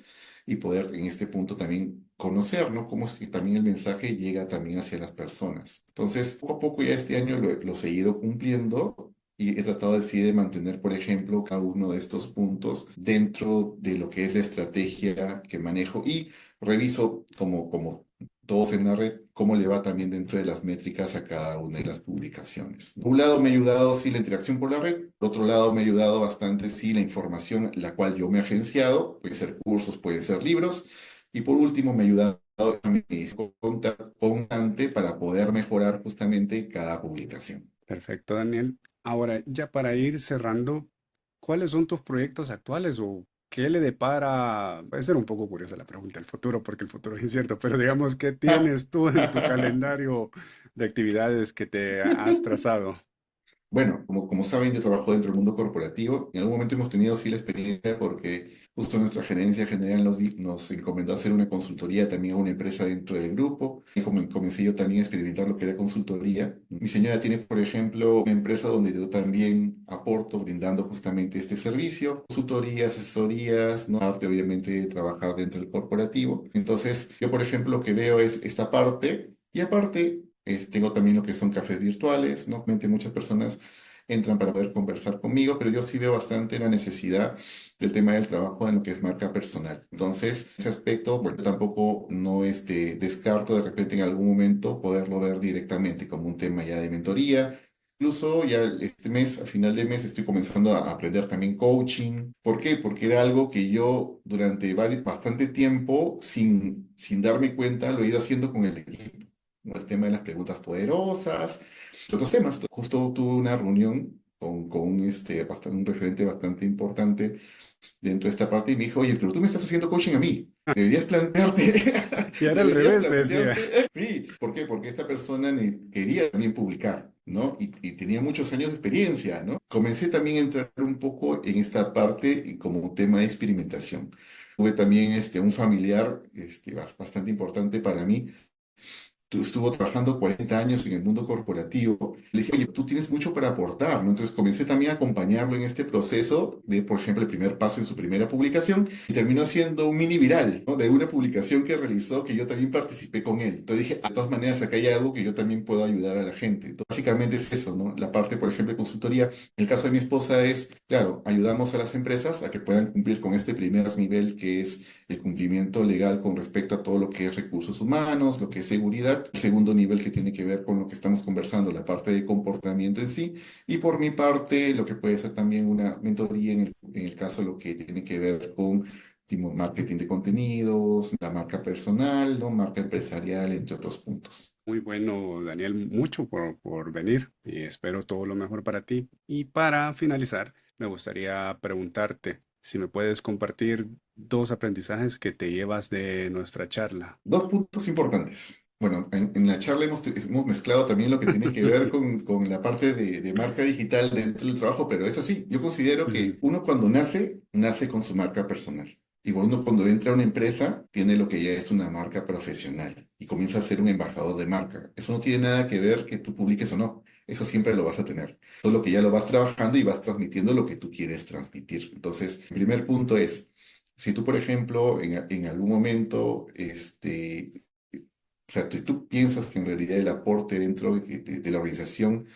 y poder en este punto también conocer, ¿no? Cómo es que también el mensaje llega también hacia las personas. Entonces, poco a poco ya este año lo he seguido cumpliendo. Y he tratado así de mantener, por ejemplo, cada uno de estos puntos dentro de lo que es la estrategia que manejo y reviso como todos en la red, cómo le va también dentro de las métricas a cada una de las publicaciones. Por un lado me ha ayudado sí la interacción por la red, por otro lado me ha ayudado bastante sí la información la cual yo me he agenciado, pueden ser cursos, pueden ser libros, y por último me ha ayudado a mí constante para poder mejorar justamente cada publicación. Perfecto, Daniel. Ahora, ya para ir cerrando, ¿cuáles son tus proyectos actuales o qué le depara? Puede ser un poco curiosa la pregunta, el futuro, porque el futuro es incierto, pero digamos, ¿qué tienes tú en tu calendario de actividades que te has trazado? Bueno, como saben, yo trabajo dentro del mundo corporativo. En algún momento hemos tenido sí la experiencia porque justo nuestra gerencia general nos encomendó hacer una consultoría también a una empresa dentro del grupo. Y como comencé yo también a experimentar lo que era consultoría. Mi señora tiene, por ejemplo, una empresa donde yo también aporto brindando justamente este servicio, consultorías, asesorías, ¿no? Aparte, obviamente, de trabajar dentro del corporativo. Entonces, yo, por ejemplo, lo que veo es esta parte. Y aparte, tengo también lo que son cafés virtuales, ¿no? Obviamente muchas personas entran para poder conversar conmigo, pero yo sí veo bastante la necesidad del tema del trabajo en lo que es marca personal. Entonces, ese aspecto, bueno, tampoco no descarto de repente en algún momento poderlo ver directamente como un tema ya de mentoría. Incluso ya este mes, a final de mes, estoy comenzando a aprender también coaching. ¿Por qué? Porque era algo que yo durante bastante tiempo, sin darme cuenta, lo he ido haciendo con el equipo, ¿no? El tema de las preguntas poderosas, otros temas. Justo tuve una reunión con un referente bastante importante dentro de esta parte y me dijo, oye, pero tú me estás haciendo coaching a mí. Deberías plantearte, Y era al deberías revés, te decía. plantearte. Sí, ¿por qué? Porque esta persona quería también publicar, ¿no? Y tenía muchos años de experiencia, ¿no? Comencé también a entrar un poco en esta parte y como un tema de experimentación. Tuve también un familiar bastante importante para mí. Estuvo trabajando 40 años en el mundo corporativo. Le dije, oye, tú tienes mucho para aportar, ¿no? Entonces comencé también a acompañarlo en este proceso de, por ejemplo, el primer paso en su primera publicación y terminó siendo un mini viral, ¿no? De una publicación que realizó que yo también participé con él. Entonces dije, de todas maneras, acá hay algo que yo también puedo ayudar a la gente. Entonces, básicamente es eso, ¿no? La parte, por ejemplo, de consultoría. En el caso de mi esposa es, claro, ayudamos a las empresas a que puedan cumplir con este primer nivel que es el cumplimiento legal con respecto a todo lo que es recursos humanos, lo que es seguridad. El segundo nivel que tiene que ver con lo que estamos conversando, la parte de comportamiento en sí. Y por mi parte, lo que puede ser también una mentoría en el caso de lo que tiene que ver con tipo, marketing de contenidos, la marca personal, ¿no? Marca empresarial, entre otros puntos. Muy bueno, Daniel, mucho por venir y espero todo lo mejor para ti. Y para finalizar, me gustaría preguntarte si me puedes compartir dos aprendizajes que te llevas de nuestra charla. Dos puntos importantes. Bueno, en la charla hemos mezclado también lo que tiene que ver con la parte de marca digital dentro del trabajo, pero es así. Yo considero que Ujú. uno cuando nace con su marca personal. Y uno cuando entra a una empresa, tiene lo que ya es una marca profesional y comienza a ser un embajador de marca. Eso no tiene nada que ver que tú publiques o no. Eso siempre lo vas a tener. Solo que ya lo vas trabajando y vas transmitiendo lo que tú quieres transmitir. Entonces, el primer punto es, si tú, por ejemplo, en algún momento, o sea, tú piensas que en realidad el aporte dentro de la organización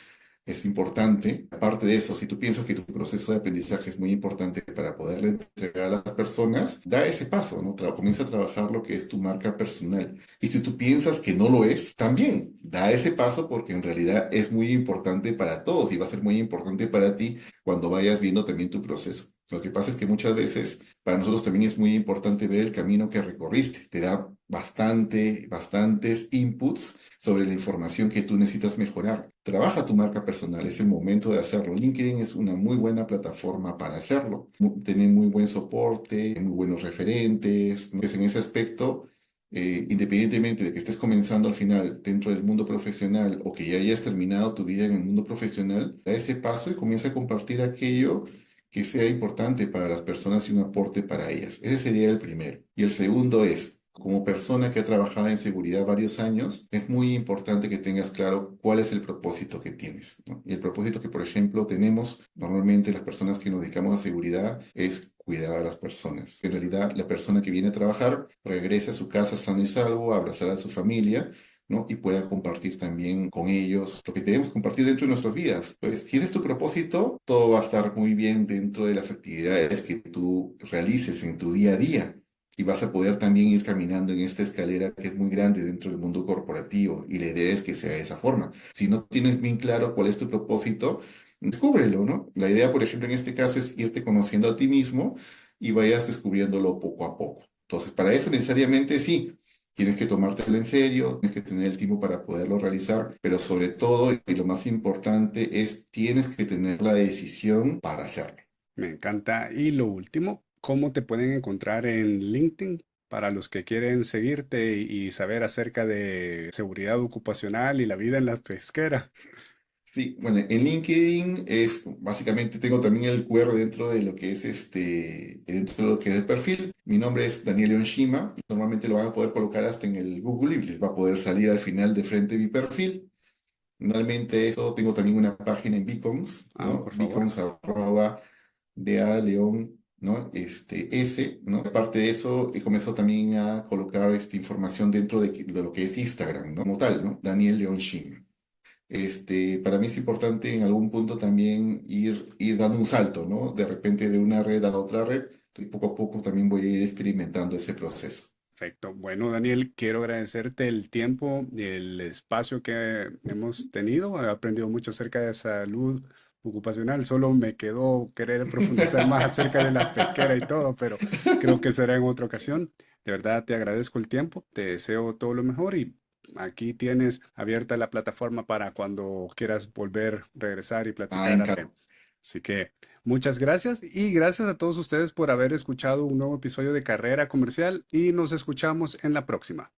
es importante. Aparte de eso, si tú piensas que tu proceso de aprendizaje es muy importante para poderle entregar a las personas, da ese paso, ¿no? Comienza a trabajar lo que es tu marca personal. Y si tú piensas que no lo es, también da ese paso porque en realidad es muy importante para todos y va a ser muy importante para ti cuando vayas viendo también tu proceso. Lo que pasa es que muchas veces para nosotros también es muy importante ver el camino que recorriste. Te da bastantes inputs sobre la información que tú necesitas mejorar. Trabaja tu marca personal, es el momento de hacerlo. LinkedIn es una muy buena plataforma para hacerlo. Tiene muy buen soporte, muy buenos referentes, ¿no? Pues en ese aspecto, independientemente de que estés comenzando al final dentro del mundo profesional o que ya hayas terminado tu vida en el mundo profesional, da ese paso y comienza a compartir aquello que sea importante para las personas y un aporte para ellas. Ese sería el primero. Y el segundo es, Como persona que ha trabajado en seguridad varios años, es muy importante que tengas claro cuál es el propósito que tienes, ¿no? Y el propósito que, por ejemplo, tenemos normalmente las personas que nos dedicamos a seguridad es cuidar a las personas. En realidad, la persona que viene a trabajar regrese a su casa sano y salvo, a abrazar a su familia, ¿no? Y pueda compartir también con ellos lo que debemos compartir dentro de nuestras vidas. Pues, si ese es tu propósito, todo va a estar muy bien dentro de las actividades que tú realices en tu día a día. Y vas a poder también ir caminando en esta escalera que es muy grande dentro del mundo corporativo. Y la idea es que sea de esa forma. Si no tienes bien claro cuál es tu propósito, descúbrelo, ¿no? La idea, por ejemplo, en este caso es irte conociendo a ti mismo y vayas descubriéndolo poco a poco. Entonces, para eso necesariamente sí. Tienes que tomártelo en serio, tienes que tener el tiempo para poderlo realizar, pero sobre todo, y lo más importante es, tienes que tener la decisión para hacerlo. Me encanta. Y lo último, ¿cómo te pueden encontrar en LinkedIn para los que quieren seguirte y saber acerca de seguridad ocupacional y la vida en la pesquera? Sí, bueno, en LinkedIn es básicamente tengo también el QR dentro de lo que es dentro de lo que es el perfil. Mi nombre es Daniel Onshima. Normalmente lo van a poder colocar hasta en el Google y les va a poder salir al final de frente mi perfil. Finalmente, eso tengo también una página en Beacons, Ah, ¿no? por favor. Beacons arroba DA León, ¿no? S, ¿no? Aparte de eso, he comenzado también a colocar esta información dentro de lo que es Instagram, ¿no? Como tal, ¿no? Daniel León Shima. Para mí es importante en algún punto también ir dando un salto, ¿no? De repente de una red a otra red, y poco a poco también voy a ir experimentando ese proceso. Perfecto. Bueno, Daniel, quiero agradecerte el tiempo y el espacio que hemos tenido. He aprendido mucho acerca de salud ocupacional. Solo me quedó querer profundizar más acerca de la pesquera y todo, pero creo que será en otra ocasión. De verdad, te agradezco el tiempo. Te deseo todo lo mejor y aquí tienes abierta la plataforma para cuando quieras volver, regresar y Ah, platicar así. encantado. Así que muchas gracias y gracias a todos ustedes por haber escuchado un nuevo episodio de Carrera Comercial y nos escuchamos en la próxima.